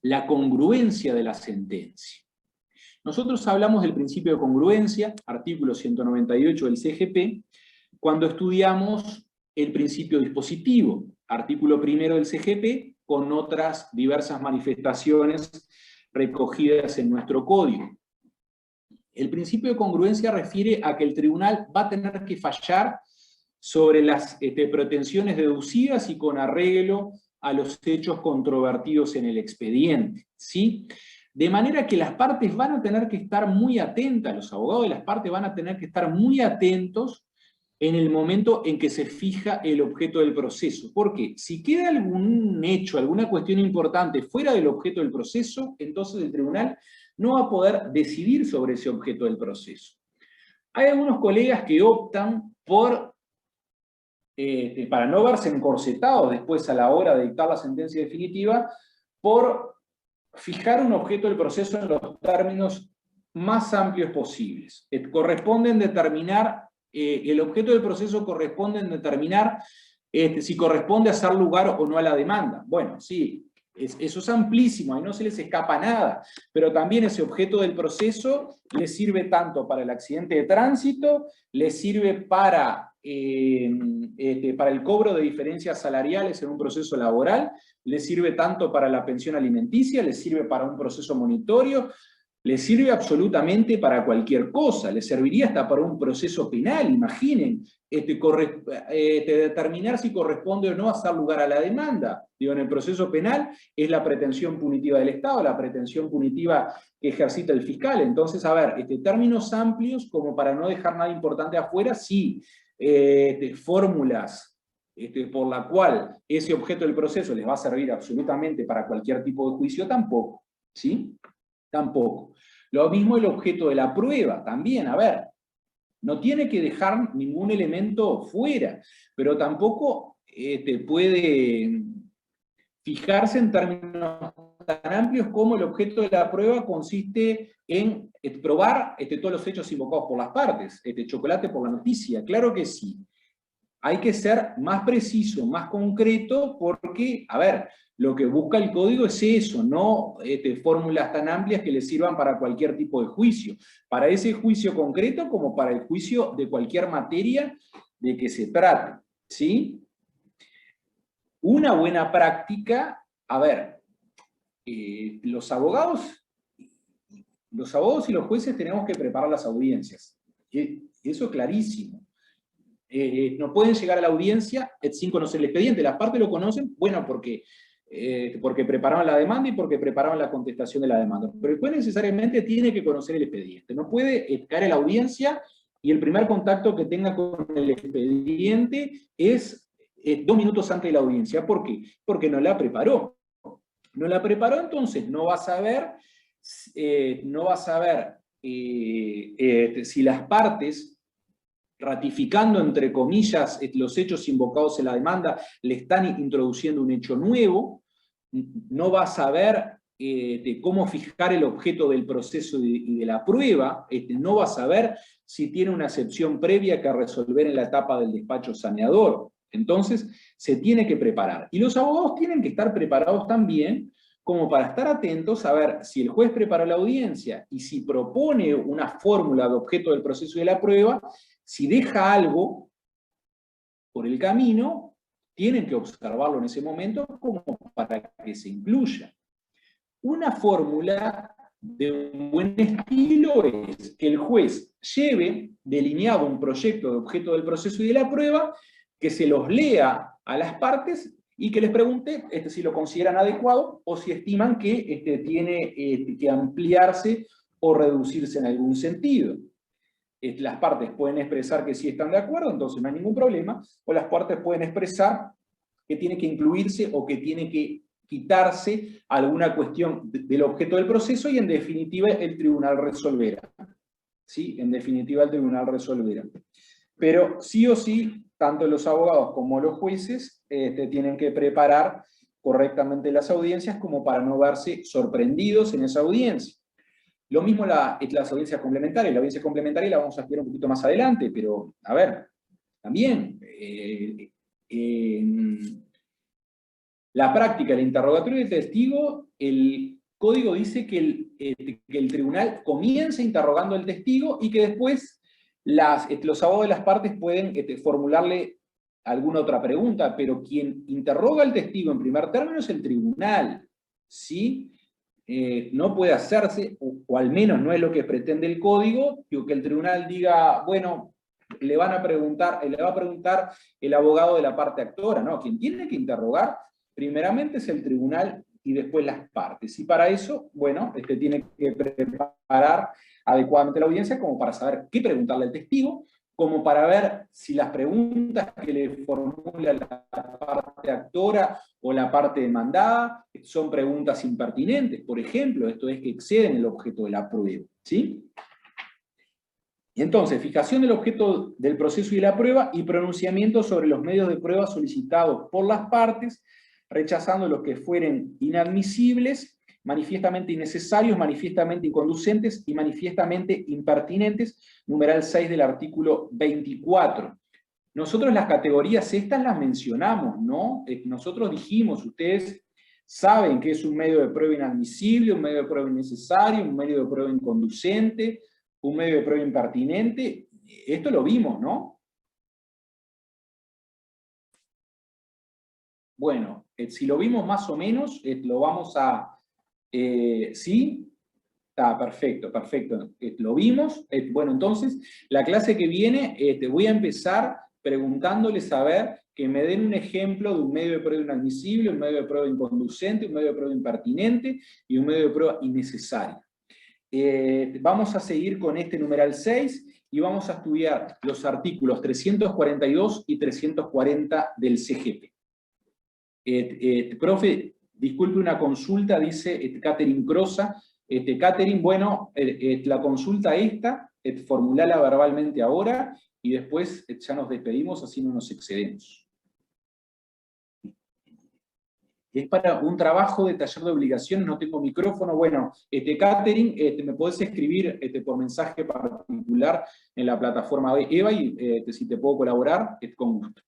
la congruencia de la sentencia. Nosotros hablamos del principio de congruencia, artículo 198 del CGP, cuando estudiamos el principio dispositivo, artículo 1 del CGP, con otras diversas manifestaciones recogidas en nuestro código. El principio de congruencia refiere a que el tribunal va a tener que fallar sobre las pretensiones deducidas y con arreglo a los hechos controvertidos en el expediente, ¿sí? De manera que las partes van a tener que estar muy atentas, los abogados de las partes van a tener que estar muy atentos en el momento en que se fija el objeto del proceso. Porque si queda algún hecho, alguna cuestión importante fuera del objeto del proceso, entonces el tribunal no va a poder decidir sobre ese objeto del proceso. Hay algunos colegas que optan por, para no verse encorsetados después a la hora de dictar la sentencia definitiva, por fijar un objeto del proceso en los términos más amplios posibles. Corresponden determinar, el objeto del proceso corresponde en determinar si corresponde hacer lugar o no a la demanda. Bueno, sí, eso es amplísimo, ahí no se les escapa nada, pero también ese objeto del proceso le sirve tanto para el accidente de tránsito, le sirve para el cobro de diferencias salariales en un proceso laboral, le sirve tanto para la pensión alimenticia, le sirve para un proceso monitorio, le sirve absolutamente para cualquier cosa, le serviría hasta para un proceso penal, imaginen, determinar si corresponde o no hacer lugar a la demanda. Digo, en el proceso penal es la pretensión punitiva del Estado, la pretensión punitiva que ejercita el fiscal. Entonces, a ver, términos amplios, como para no dejar nada importante afuera, sí, fórmulas por la cual ese objeto del proceso les va a servir absolutamente para cualquier tipo de juicio, tampoco, ¿sí? Tampoco. Lo mismo el objeto de la prueba, también, a ver, no tiene que dejar ningún elemento fuera, pero tampoco puede fijarse en términos tan amplios como el objeto de la prueba consiste en probar todos los hechos invocados por las partes, chocolate por la noticia, claro que sí. Hay que ser más preciso, más concreto, porque, a ver, lo que busca el código es eso, no fórmulas tan amplias que le sirvan para cualquier tipo de juicio. Para ese juicio concreto como para el juicio de cualquier materia de que se trate, ¿sí? Una buena práctica, a ver, los abogados y los jueces tenemos que preparar las audiencias. Eso es clarísimo. No pueden llegar a la audiencia sin conocer el expediente. Las partes lo conocen, bueno, porque prepararon la demanda y porque prepararon la contestación de la demanda. Pero el juez necesariamente tiene que conocer el expediente. No puede caer a la audiencia y el primer contacto que tenga con el expediente es 2 minutos antes de la audiencia. ¿Por qué? Porque no la preparó. No la preparó, entonces no va a saber, si las partes, ratificando, entre comillas, los hechos invocados en la demanda, le están introduciendo un hecho nuevo, no va a saber cómo fijar el objeto del proceso y de la prueba, no va a saber si tiene una excepción previa que resolver en la etapa del despacho saneador. Entonces, se tiene que preparar. Y los abogados tienen que estar preparados también como para estar atentos a ver si el juez preparó la audiencia y si propone una fórmula de objeto del proceso y de la prueba, si deja algo por el camino, tienen que observarlo en ese momento como para que se incluya. Una fórmula de un buen estilo es que el juez lleve delineado un proyecto de objeto del proceso y de la prueba, que se los lea a las partes y que les pregunte si lo consideran adecuado o si estiman que tiene que ampliarse o reducirse en algún sentido. Las partes pueden expresar que sí están de acuerdo, entonces no hay ningún problema, o las partes pueden expresar que tiene que incluirse o que tiene que quitarse alguna cuestión del objeto del proceso y en definitiva el tribunal resolverá. ¿Sí? En definitiva el tribunal resolverá. Pero sí o sí, tanto los abogados como los jueces tienen que preparar correctamente las audiencias como para no verse sorprendidos en esa audiencia. Lo mismo las audiencias complementarias. La audiencia complementaria la vamos a estudiar un poquito más adelante, pero, a ver, también, la práctica, el interrogatorio del testigo, el código dice que el tribunal comienza interrogando al testigo y que después los abogados de las partes pueden formularle alguna otra pregunta, pero quien interroga al testigo en primer término es el tribunal, ¿sí? No puede hacerse, o al menos no es lo que pretende el código, que el tribunal diga, bueno, le va a preguntar el abogado de la parte actora, no, quien tiene que interrogar primeramente es el tribunal y después las partes, y para eso, bueno, tiene que preparar adecuadamente la audiencia como para saber qué preguntarle al testigo, como para ver si las preguntas que le formula la parte actora o la parte demandada son preguntas impertinentes, por ejemplo, esto es que exceden el objeto de la prueba, ¿sí? Y entonces, fijación del objeto del proceso y de la prueba y pronunciamiento sobre los medios de prueba solicitados por las partes, rechazando los que fueren inadmisibles, manifiestamente innecesarios, manifiestamente inconducentes y manifiestamente impertinentes, numeral 6 del artículo 24. Nosotros las categorías estas las mencionamos, ¿no? Nosotros dijimos, ustedes saben que es un medio de prueba inadmisible, un medio de prueba innecesario, un medio de prueba inconducente, un medio de prueba impertinente. Esto lo vimos, ¿no? Bueno, si lo vimos más o menos, lo vamos a... ¿sí? Está perfecto, perfecto. Lo vimos. Bueno, entonces, la clase que viene voy a empezar preguntándoles a ver que me den un ejemplo de un medio de prueba inadmisible, un medio de prueba inconducente, un medio de prueba impertinente y un medio de prueba innecesario. Vamos a seguir con este numeral 6 y vamos a estudiar los artículos 342 y 340 del CGP. Profe, disculpe una consulta, dice Catherine Crosa. Catherine, bueno, la consulta esta, formulala verbalmente ahora y después ya nos despedimos, así no nos excedemos. Es para un trabajo de taller de obligaciones, no tengo micrófono. Bueno, Catherine, me podés escribir por mensaje particular en la plataforma de EVA y si te puedo colaborar, con gusto.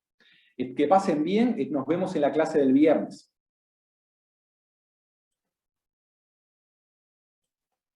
Que pasen bien, nos vemos en la clase del viernes.